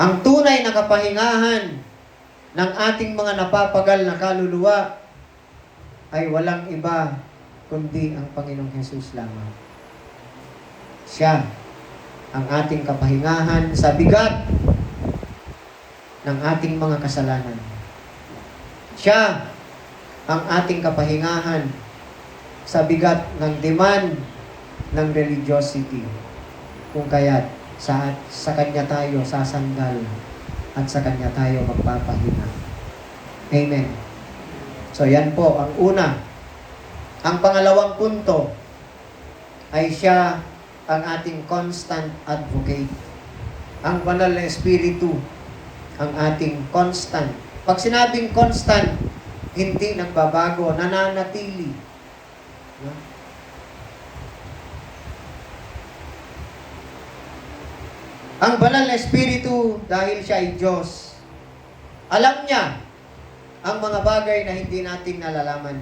Ang tunay na kapahingahan ng ating mga napapagal na kaluluwa ay walang iba kundi ang Panginoong Hesus lamang. Siya ang ating kapahingahan sa bigat ng ating mga kasalanan. Siya ang ating kapahingahan sa bigat ng demand ng religiosity. Kung kaya't sa Kanya tayo sasandal at sa Kanya tayo magpapahinga. Amen. So yan po ang una. Ang pangalawang punto ay siya ang ating constant advocate. Ang banal na Espiritu ang ating constant. Pag sinabing constant, hindi nagbabago, nananatili. No? Ang banal na Espiritu, dahil siya ay Diyos, alam niya ang mga bagay na hindi natin nalalaman.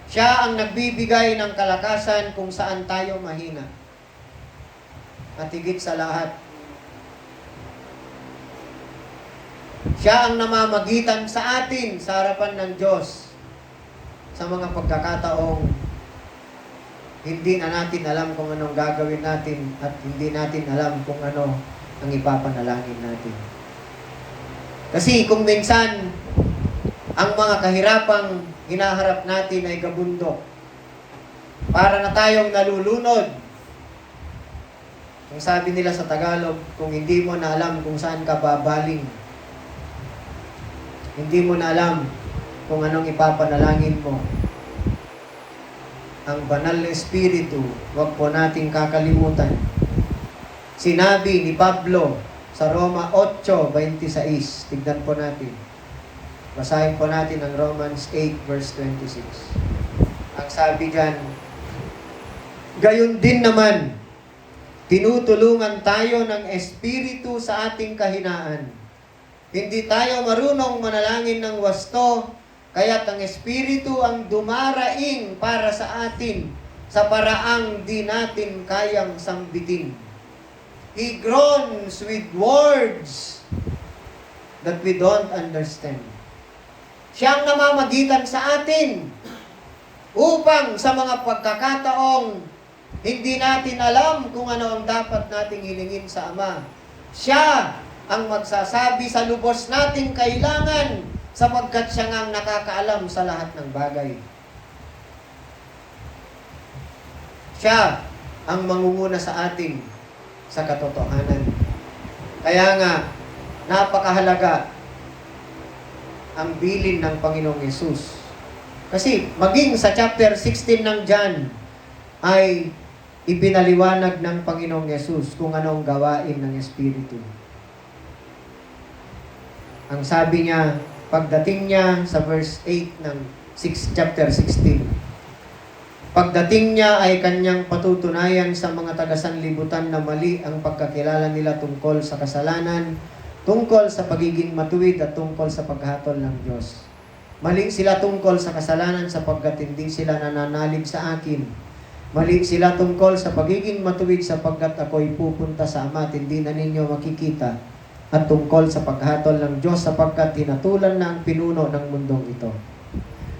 Siya ang nagbibigay ng kalakasan kung saan tayo mahina. At higit sa lahat, siya ang namamagitan sa atin sa harapan ng Diyos sa mga pagkakataong hindi na natin alam kung anong gagawin natin at hindi natin alam kung ano ang ipapanalangin natin. Kasi kung minsan ang mga kahirapang hinaharap natin ay gabundok, para na tayong nalulunod. Kung sabi nila sa Tagalog, kung hindi mo na alam kung saan ka babaling, hindi mo na alam kung anong ipapanalangin mo, ang banal na Espiritu, huwag po nating kakalimutan. Sinabi ni Pablo sa Roma 8:26, tignan po natin. Basahin po natin ang Romans 8 verse 26. Ang sabi diyan, gayon din naman, tinutulungan tayo ng Espiritu sa ating kahinaan. Hindi tayo marunong manalangin ng wasto, kaya't ang Espiritu ang dumaraing para sa atin sa paraang di natin kayang sambitin. He groans with words that we don't understand. Siyang namamagitan sa atin upang sa mga pagkakataong hindi natin alam kung ano ang dapat nating hilingin sa Ama. Siya ang magsasabi sa lubos nating kailangan sapagkat siya ngang nakakaalam sa lahat ng bagay. Siya ang mangunguna sa atin sa katotohanan. Kaya nga, napakahalaga ang bilin ng Panginoong Yesus. Kasi maging sa chapter 16 ng John ay ipinaliwanag ng Panginoong Yesus kung anong gawain ng Espiritu. Ang sabi niya, Pagdating niya sa verse 8 ng chapter 16, pagdating niya ay kanyang patutunayan sa mga taga-sanlibutan na mali ang pagkakilala nila tungkol sa kasalanan, tungkol sa pagiging matuwid at tungkol sa paghatol ng Diyos. Mali sila tungkol sa kasalanan sapagkat hindi sila nananalig sa akin. Mali sila tungkol sa pagiging matuwid sapagkat ako'y pupunta sa Ama at hindi na ninyo makikita. At tungkol sa paghatol ng Diyos sapagkat hinatulan na ang pinuno ng mundong ito.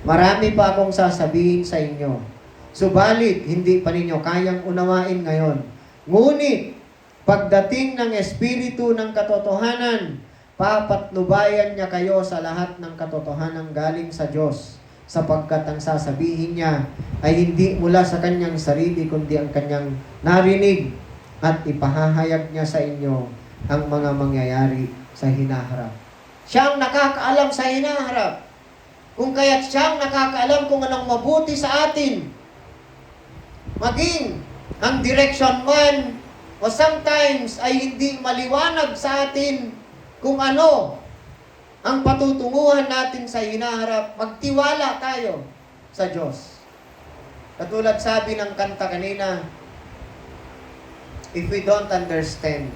Marami pa akong sasabihin sa inyo. Subalit, hindi pa ninyo kayang unawain ngayon. Ngunit, pagdating ng Espiritu ng katotohanan, papatnubayan niya kayo sa lahat ng katotohanan galing sa Diyos, sapagkat ang sasabihin niya ay hindi mula sa kanyang sarili, kundi ang kanyang narinig, at ipahahayag niya sa inyo ang mga mangyayari sa hinaharap. Siyang nakakaalam sa hinaharap. Kung kaya't siyang nakakaalam kung anong mabuti sa atin. Maging ang direction man o sometimes ay hindi maliwanag sa atin kung ano ang patutunguhan natin sa hinaharap. Magtiwala tayo sa Diyos. Katulad sabi ng kanta kanina, if we don't understand,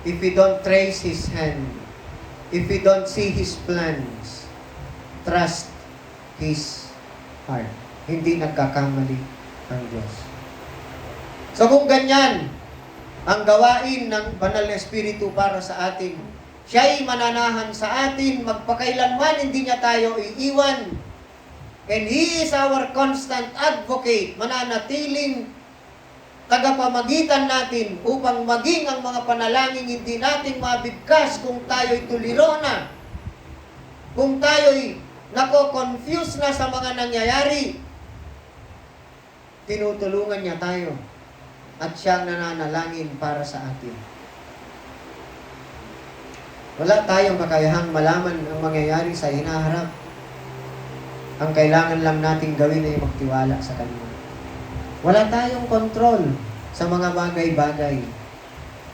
if we don't trace His hand, if we don't see His plans, trust His heart. Hindi nagkakamali ang Diyos. So kung ganyan ang gawain ng Banal na Espiritu para sa atin, siya'y mananahan sa atin, magpakailanman hindi niya tayo iiwan. And He is our constant advocate, mananatiling tagapamagitan natin upang maging ang mga panalangin hindi natin mabigkas kung tayo'y tuliro na, kung tayo'y nako-confuse na sa mga nangyayari. Tinutulungan niya tayo at siyang nananalangin para sa atin. Wala tayong kakayahang malaman ang mangyayari sa hinaharap. Ang kailangan lang nating gawin ay magtiwala sa Kanya. Wala tayong kontrol sa mga bagay-bagay.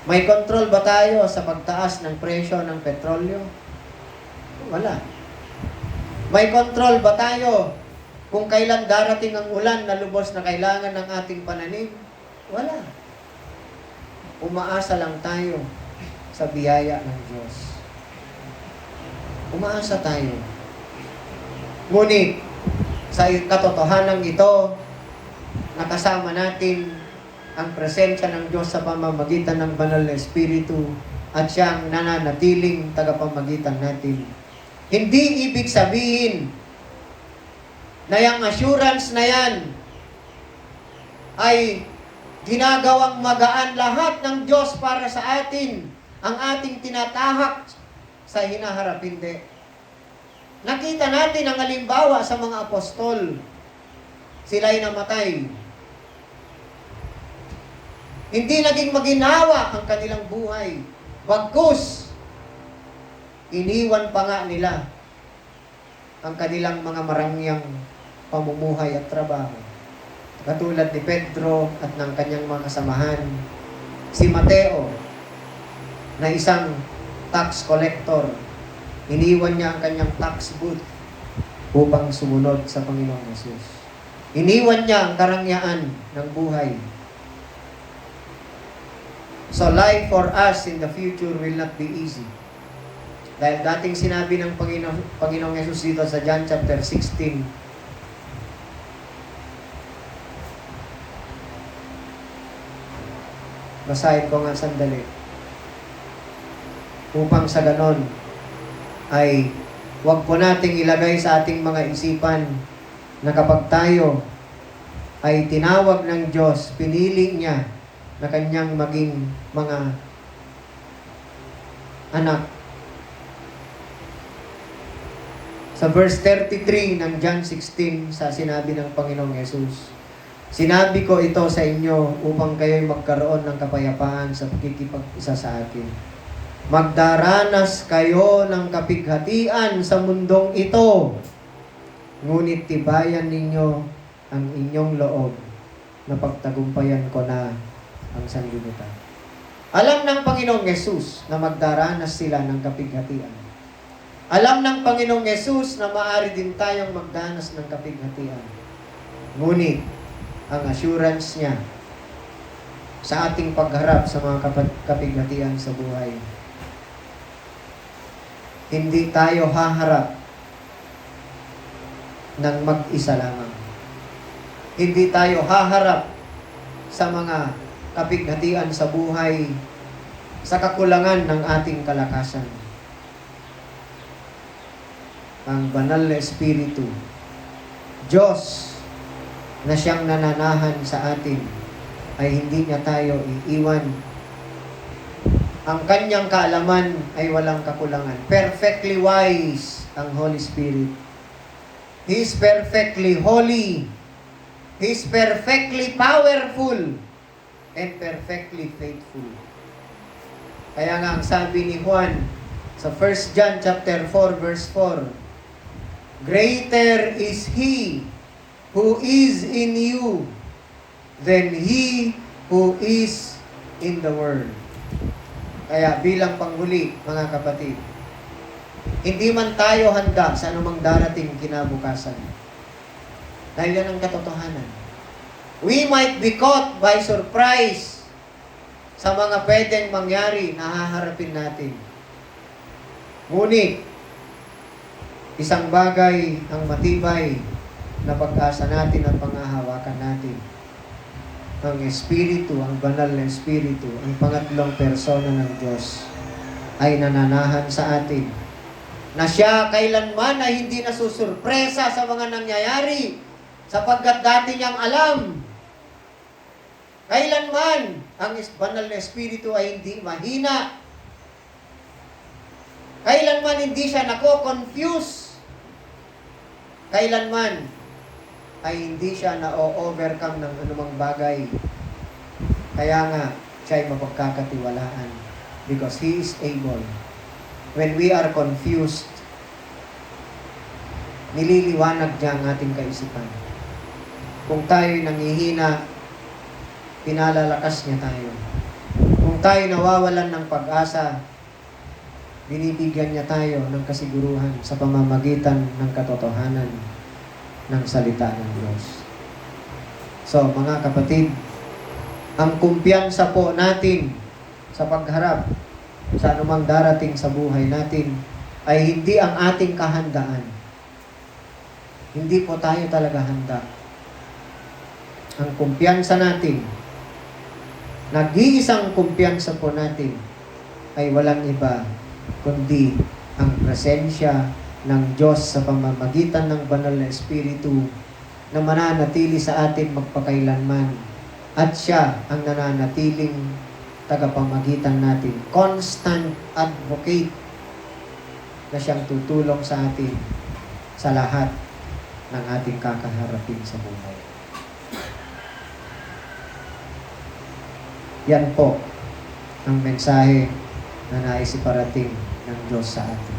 May kontrol ba tayo sa pagtaas ng presyo ng petrolyo? Wala. May kontrol ba tayo kung kailan darating ang ulan na lubos na kailangan ng ating pananim? Wala. Umaasa lang tayo sa biyaya ng Diyos. Umaasa tayo. Ngunit, sa katotohanan ito, nakasama natin ang presensya ng Diyos sa pamamagitan ng Banal na Espiritu at siyang nananatiling tagapamagitan natin. Hindi ibig sabihin na yung assurance na yan ay ginagawang magaan lahat ng Diyos para sa atin, ang ating tinatahak sa hinaharap. Hindi. Nakita natin ang halimbawa sa mga apostol. Sila'y namatay. Hindi naging maginawa ang kanilang buhay. Bagkus, iniwan pa nga nila ang kanilang mga marangyang pamumuhay at trabaho. Katulad ni Pedro at ng kanyang mga kasamahan. Si Mateo, na isang tax collector, iniwan niya ang kanyang tax booth upang sumunod sa Panginoong Yesus. Iniwan niya ang karangyaan ng buhay. So life for us in the future will not be easy. Dahil dating sinabi ng Panginoong Yesus dito sa John chapter 16, basahin ko nga sandali. Upang sa ganon ay huwag po nating ilagay sa ating mga isipan na kapag tayo ay tinawag ng Diyos, pinili niya na kanyang maging mga anak. Sa verse 33 ng John 16, sa sinabi ng Panginoong Yesus, sinabi ko ito sa inyo upang kayo'y magkaroon ng kapayapaan sa pakikipag-isa sa akin. Magdaranas kayo ng kapighatian sa mundong ito, ngunit tibayan ninyo ang inyong loob na pagtagumpayan ko na ang sanlibutan. Alam ng Panginoong Yesus na magdaranas sila ng kapighatian. Alam ng Panginoong Yesus na maaari din tayong magdanas ng kapighatian. Ngunit, ang assurance niya sa ating pagharap sa mga kapighatian sa buhay, hindi tayo haharap ng mag-isa lamang. Hindi tayo haharap sa mga kapighatian sa buhay sa kakulangan ng ating kalakasan. Ang banal na Espiritu, Diyos na siyang nananahan sa atin, ay hindi niya tayo iiwan. Ang kanyang kaalaman ay walang kakulangan. Perfectly wise ang Holy Spirit. He is perfectly holy. He is perfectly powerful and perfectly faithful. Kaya nga ang sabi ni Juan sa 1 John chapter 4 verse 4, greater is He who is in you than he who is in the world. Kaya bilang panghuli, mga kapatid, hindi man tayo handa sa anumang darating kinabukasan. Dahil yan ang katotohanan. We might be caught by surprise sa mga pwedeng mangyari na haharapin natin. Ngunit, isang bagay ang matibay na pag-asa natin at pangahawakan natin. Ang Espiritu, ang banal na Espiritu, ang pangatlong persona ng Diyos ay nananahan sa atin. Na siya kailanman ay hindi nasusurpresa sa mga nangyayari sapagkat dati niyang alam. Kailanman ang banal na Espiritu ay hindi mahina. Kailanman hindi siya nako-confuse. Kailanman ay hindi siya na-overcome ng anumang bagay. Kaya nga, siya ay mapagkakatiwalaan because He is able. When we are confused, nililiwanag niya ang ating kaisipan. Kung tayo'y nangihina, pinalalakas niya tayo. Kung tayo nawawalan ng pag-asa, binibigyan niya tayo ng kasiguruhan sa pamamagitan ng katotohanan ng salita ng Diyos. So, mga kapatid, ang kumpiyansa po natin sa pagharap sa anumang darating sa buhay natin ay hindi ang ating kahandaan. Hindi po tayo talaga handa. Ang kumpiyansa natin, nag-iisang kumpiyansa po natin ay walang iba kundi ang presensya ng Diyos sa pamamagitan ng banal na Espiritu na mananatili sa atin magpakailanman at siya ang nananatiling tagapamagitan natin, constant advocate na siyang tutulong sa atin sa lahat ng ating kakaharapin sa buhay. Yan po ang mensahe na nais iparating ng Diyos sa atin.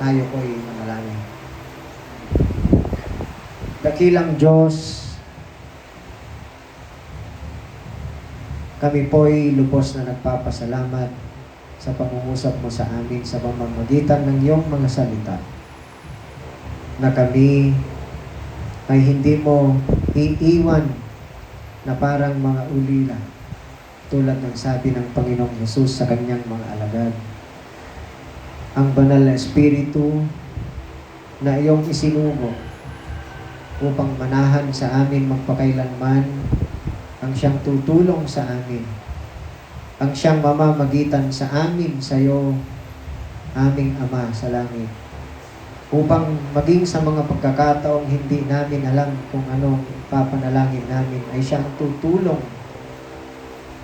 Tayo po ay manalangin. Dakilang Diyos, kami po ay lubos na nagpapasalamat sa pangungusap mo sa amin sa pamamagitan ng iyong mga salita na kami ay hindi mo iiwan na parang mga ulila tulad ng sabi ng Panginoong Hesus sa kanyang mga alagad. Ang banal na Espiritu na iyong isinugo upang manahan sa amin magpakailanman ang siyang tutulong sa amin, ang siyang mamamagitan sa amin sa iyo, aming Ama sa langit, upang maging sa mga pagkakataong hindi namin alam kung anong papanalangin namin ay siyang tutulong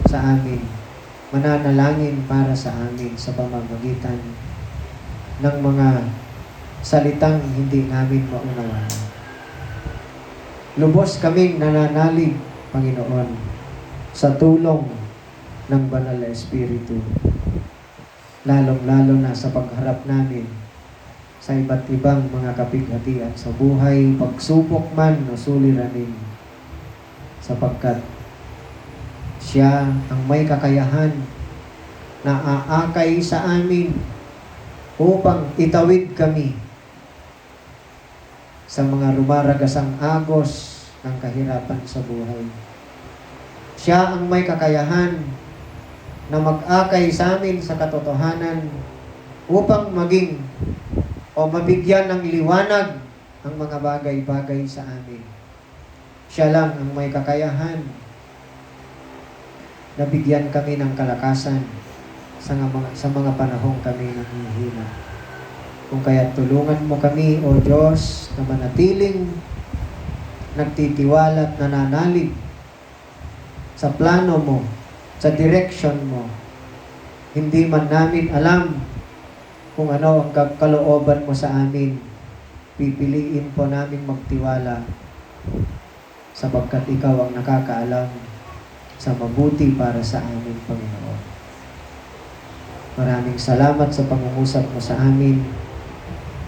sa amin, mananalangin para sa amin sa pamamagitan ng mga salitang hindi namin maunawaan. Lubos kaming nananalig, Panginoon, sa tulong ng banal na Espiritu, lalong-lalo na sa pagharap namin sa iba't ibang mga kapighatian sa buhay, pagsubok man o suliranin, sapagkat siya ang may kakayahan na aakay sa amin upang itawid kami sa mga rumaragasang agos ng kahirapan sa buhay. Siya ang may kakayahan na mag-akay sa amin sa katotohanan upang maging o mabigyan ng liwanag ang mga bagay-bagay sa amin. Siya lang ang may kakayahan na bigyan kami ng kalakasan sa mga panahong kami nanghihina. Kung kaya tulungan mo kami, O Diyos, na manatiling nagtitiwala at nananalig sa plano mo, sa direction mo. Hindi man namin alam kung ano ang kalooban mo sa amin. Pipiliin po namin magtiwala sapagkat ikaw ang nakakaalam sa mabuti para sa amin, Panginoon. Maraming salamat sa pangungusap mo sa amin.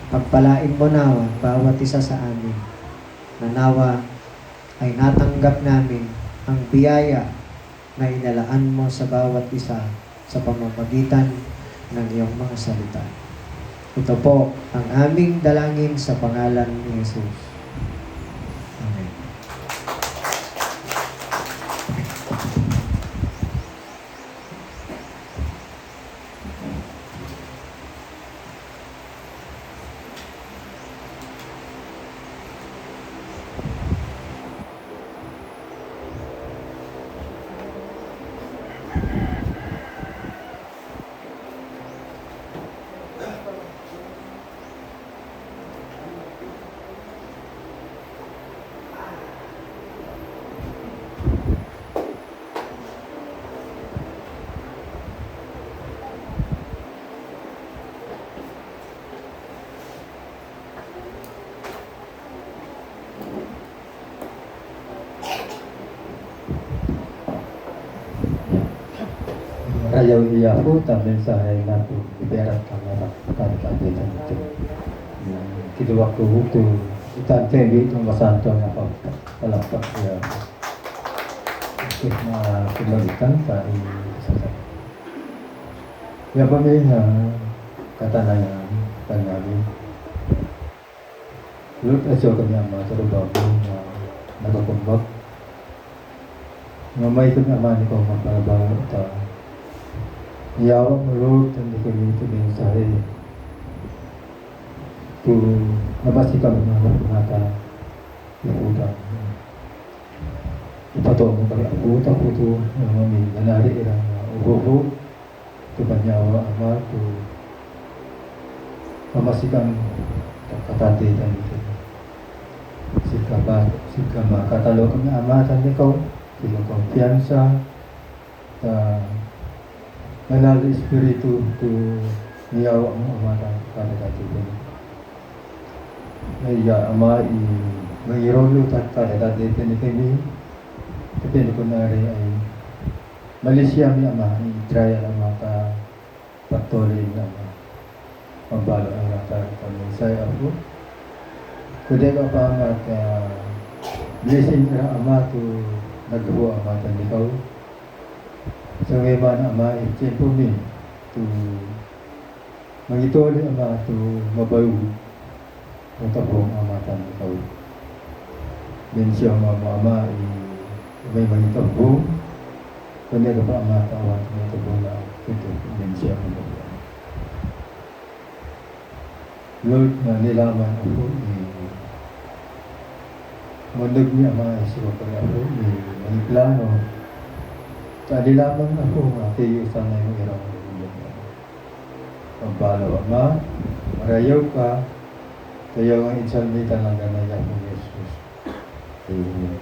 Pagpalain mo nawa bawat isa sa amin na nawa ay natanggap namin ang biyaya na inalaan mo sa bawat isa sa pamamagitan ng iyong mga salita. Ito po ang aming dalangin sa pangalan ni Jesus. Amen. Ayaw iya po tambil sa ay nato iberat kamera kakabitan ito. Kiduwa ko ito itan tebi itong masanto nga pagkalapak siya. Na kilagitan sa isa. Ya ba may katanayan tanabi. Lut asyo kanya matulog na nagakumbak. Mamay ko naman ko magpalabaw ito. Yawa Lord, hindi kami ito mensahe. Nabasi kami ng mata yung utang. Ipato mo kami ang utang ko ito, may nanari ilang uhuhu, ito banyawa ama, ito mamasikan katatitan ito. Sika makatalo kami amatan ikaw, sila kumpiyansa, Manal Espiritu tu niyawa mo amata kada katitin. Naya ama i mayroon tat kada katitin ni kami. Tapi ko na rin ay Malaysia mi ama i trial ang mata patuloy na mabalo ang mata kami saya ako. Kude ka pa mat blessing ra ama tu nagbuo ang mata ni kau. So ngayon ama, i-tempo mi to mangituli ama to mabayu ang tapong amatan ikaw. Then siya ama, may mangitabo kundi ka pa ama tawan may tabong na ito. Then siya mabayu. Lord, na nilaman ako mundag niya ama, isiwa pa ako may plano. Tadi lamang ako matiyo sana yung irang lubulan. Pagbalo ama, marayaw ka, tayo ang insalmita ng ganaya mo Jesus. Amen.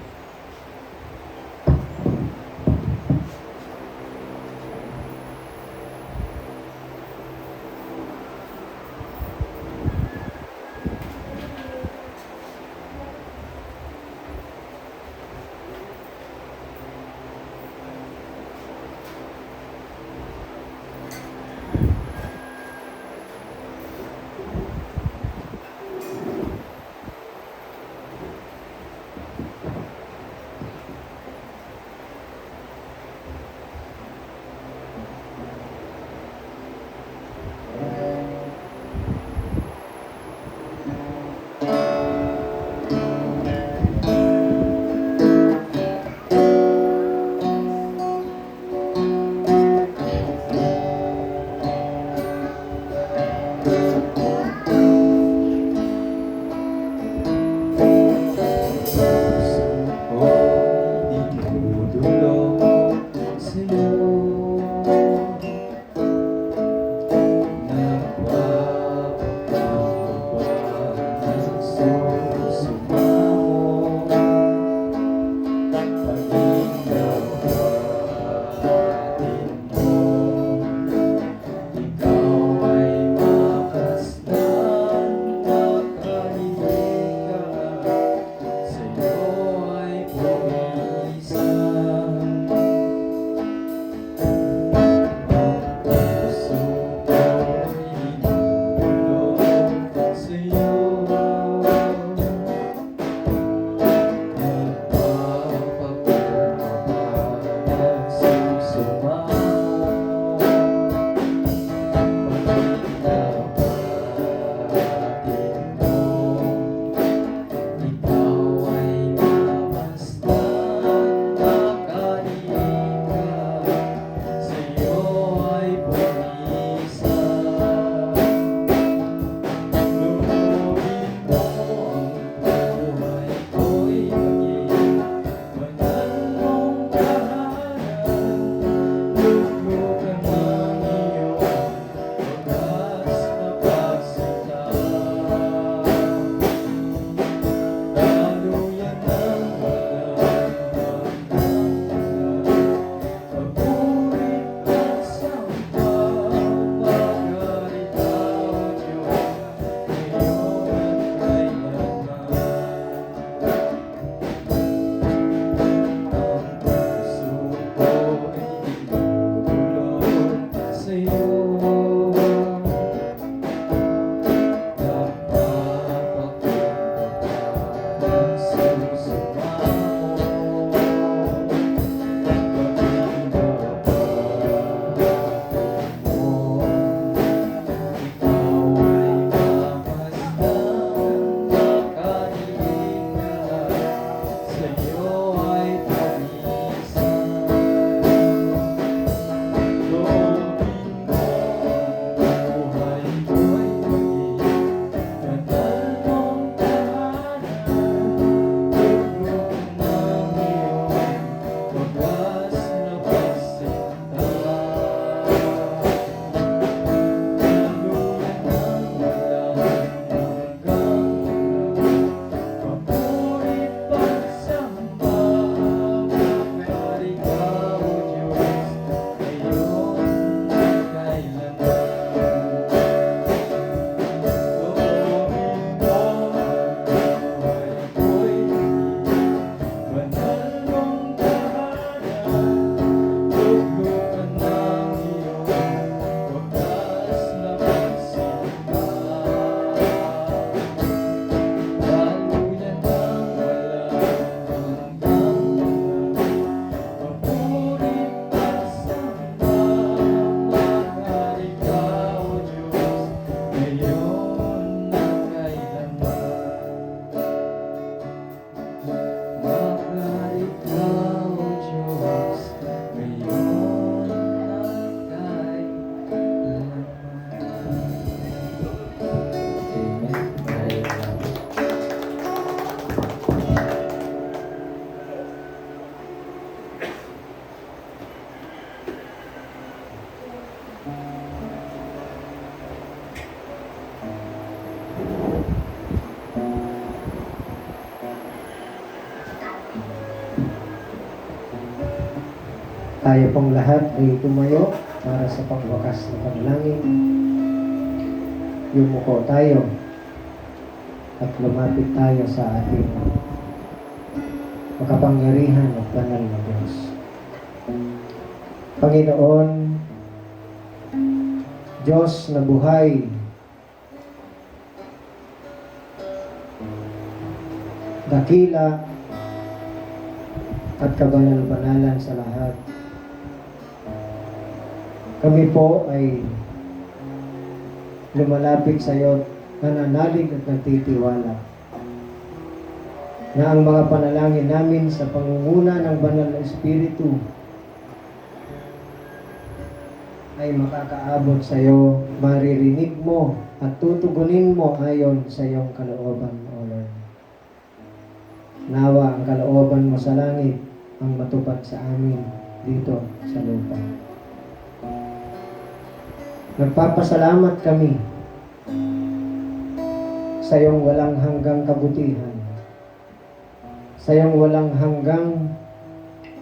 Tayo pong lahat ay tumayo para sa pangwakas na panalangin. Yumuko tayo at lumapit tayo sa ating makapangyarihan at banal na Diyos. Panginoon, Diyos na buhay, dakila at kabanal-banalan sa lahat. Kami po ay lumalapit sa iyo, nananalig at nagtitiwala na ang mga panalangin namin sa pangunguna ng Banal na Espiritu ay makakaabot sa iyo, maririnig mo at tutugunin mo ayon sa iyong kalooban, O Lord. Nawa ang kalooban mo sa langit ang matupad sa amin dito sa lupa. Nagpapasalamat kami sa iyong walang hanggang kabutihan, sa iyong walang hanggang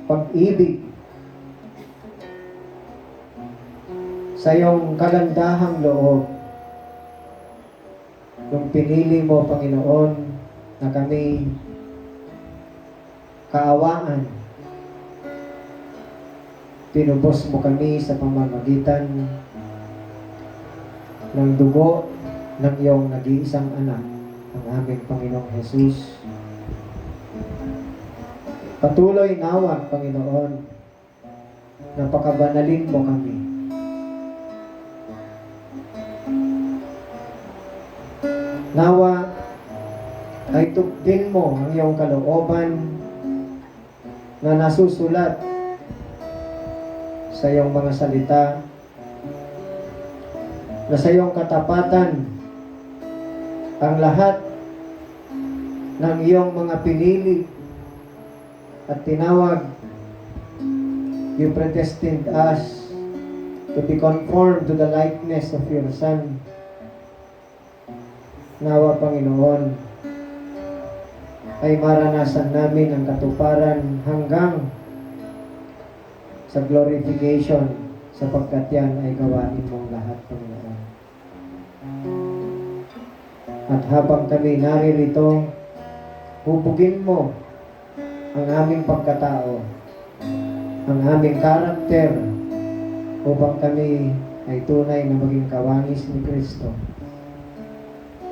pag-ibig, sa iyong kagandahang loob. Nung pinili mo, Panginoon, na kami kaawaan, tinubos mo kami sa pamamagitan ng dugo ng iyong nag-iisang anak, ang aming Panginoong Jesus. Patuloy nawa, Panginoon, na pakabanalin mo kami. Nawa ay tugtin mo ang iyong kalooban na nasusulat sa iyong mga salita, na sa iyong katapatan ang lahat ng iyong mga pinili at tinawag. You predestined us to be conformed to the likeness of your Son. Nawa, Panginoon, ay maranasan namin ang katuparan hanggang sa glorification, sapagkat yan ay gawain mong lahat, Panginoon. At habang kami naririto, hubugin mo ang aming pagkatao, ang aming karakter, upang kami ay tunay na maging kawangis ni Kristo.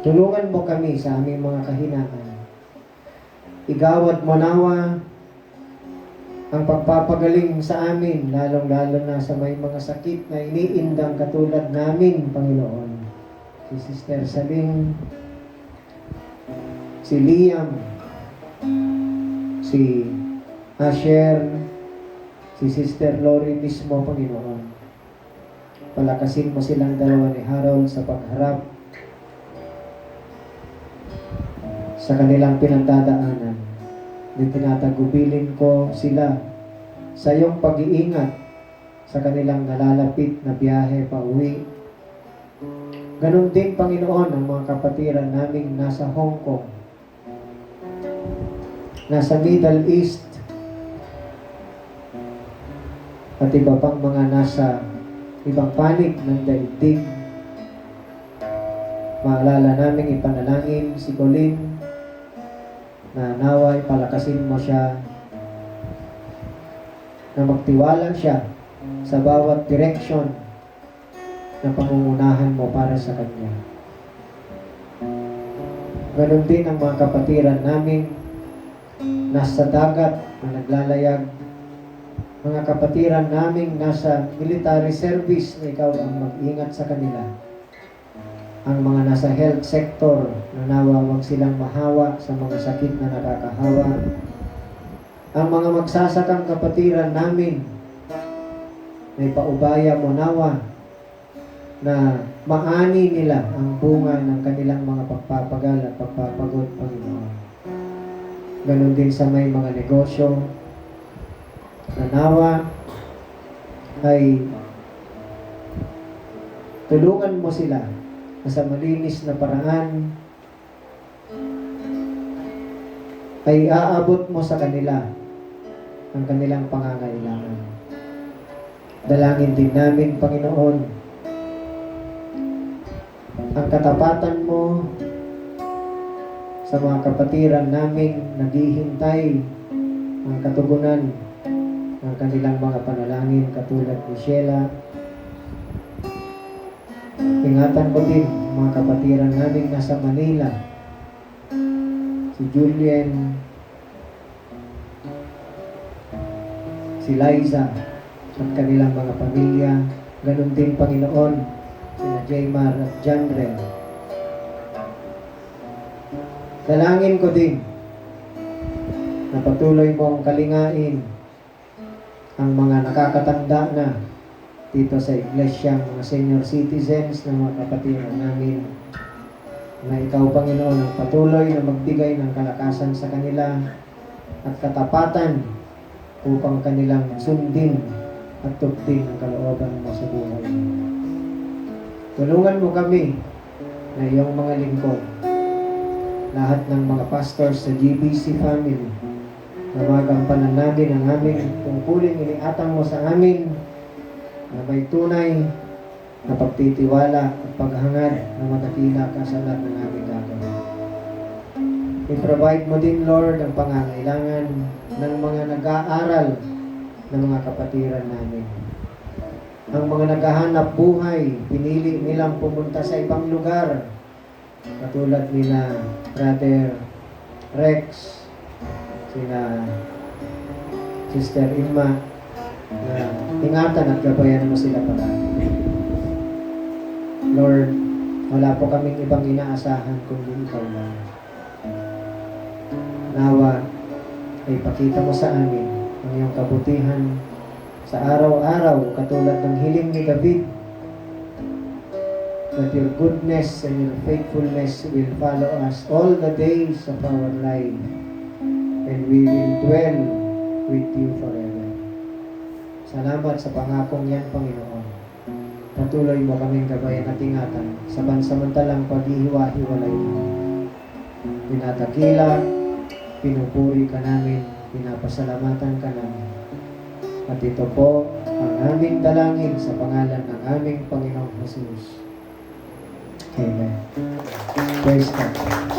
Tulungan mo kami sa aming mga kahinaan. Igawad mo nawa ang pagpapagaling sa amin, lalong-lalo na sa may mga sakit na iniindang katulad namin, Panginoon. Si Sister Saling, si Liam, si Asher, si Sister Lori mismo, Panginoon. Palakasin mo silang dalawa ni Harold sa pagharap sa kanilang pinagdadaanan. Tinatagubilin ko sila sa iyong pag-iingat sa kanilang nalalapit na biyahe pa uwi. Ganon din, Panginoon, ang mga kapatiran naming nasa Hong Kong, nasa Middle East, at iba pang mga nasa ibang panig ng daigdig. Maalala naming ipanalangin si Colin, na naway palakasin mo siya, na magtiwala siya sa bawat direksyon na pangungunahan mo para sa kanya. Ganon din ang mga kapatiran namin nasa dagat na naglalayag, mga kapatiran namin nasa military service na ikaw ang mag-ingat sa kanila. Ang mga nasa health sector na nawa wag silang mahawa sa mga sakit na nakakahawa. Ang mga magsasakang kapatiran namin, may paubaya mo nawa na maani nila ang bunga ng kanilang mga pagpapagal at pagpapagod, Panginoon. Ganon din sa may mga negosyo na nawa ay tulungan mo sila na sa malinis na paraan ay aabot mo sa kanila ang kanilang pangangailangan. Dalangin din namin, Panginoon, ang katapatan mo sa mga kapatiran naming naghihintay ang katugunan ng kanilang mga panalangin katulad ni Sheila. Ingatan ko din ang mga kapatiran naming nasa Manila, si Julian, si Liza, at kanilang mga pamilya. Ganon din, Panginoon, sina Jaymar at Janrel. Dalangin ko din na patuloy mong kalingain ang mga nakakatanda na dito sa iglesia, mga senior citizens na mga kapatiran namin, na ikaw, Panginoon, ang patuloy na magbigay ng kalakasan sa kanila at katapatan upang kanilang sundin at tugtin ang kalooban mo sa buhay. Tulungan mo kami na iyong mga lingkod, lahat ng mga pastors sa GBC family, na magampanan namin ang aming tungkuling iniatang mo sa amin, na may tunay na pagtitiwala at paghangad na madakila ka sa lahat ng aming gagawin. I-provide mo din, Lord, ang pangangailangan ng mga nag-aaral ng mga kapatiran namin. Ang mga naghahanap buhay, pinili nilang pumunta sa ibang lugar, katulad nila Brother Rex, sina Sister Irma, na ingatan at gabayan mo sila palagi. Lord, wala po kaming ibang inaasahan kundi ikaw lang. Nawa ay pakita mo sa amin ang iyong kabutihan sa araw-araw, katulad ng hiling ni David, that your goodness and your faithfulness will follow us all the days of our life, and we will dwell with you forever. Salamat sa pangakong yan, Panginoon. Patuloy mo kaming gabayan at ingatan sa pansamantalang paghihiwa-hiwalay namin. Pinadakila, pinupuri ka namin, pinapasalamatan ka namin. At ito po ang aming dalangin sa pangalan ng aming Panginoong Jesus. Amen. Praise God.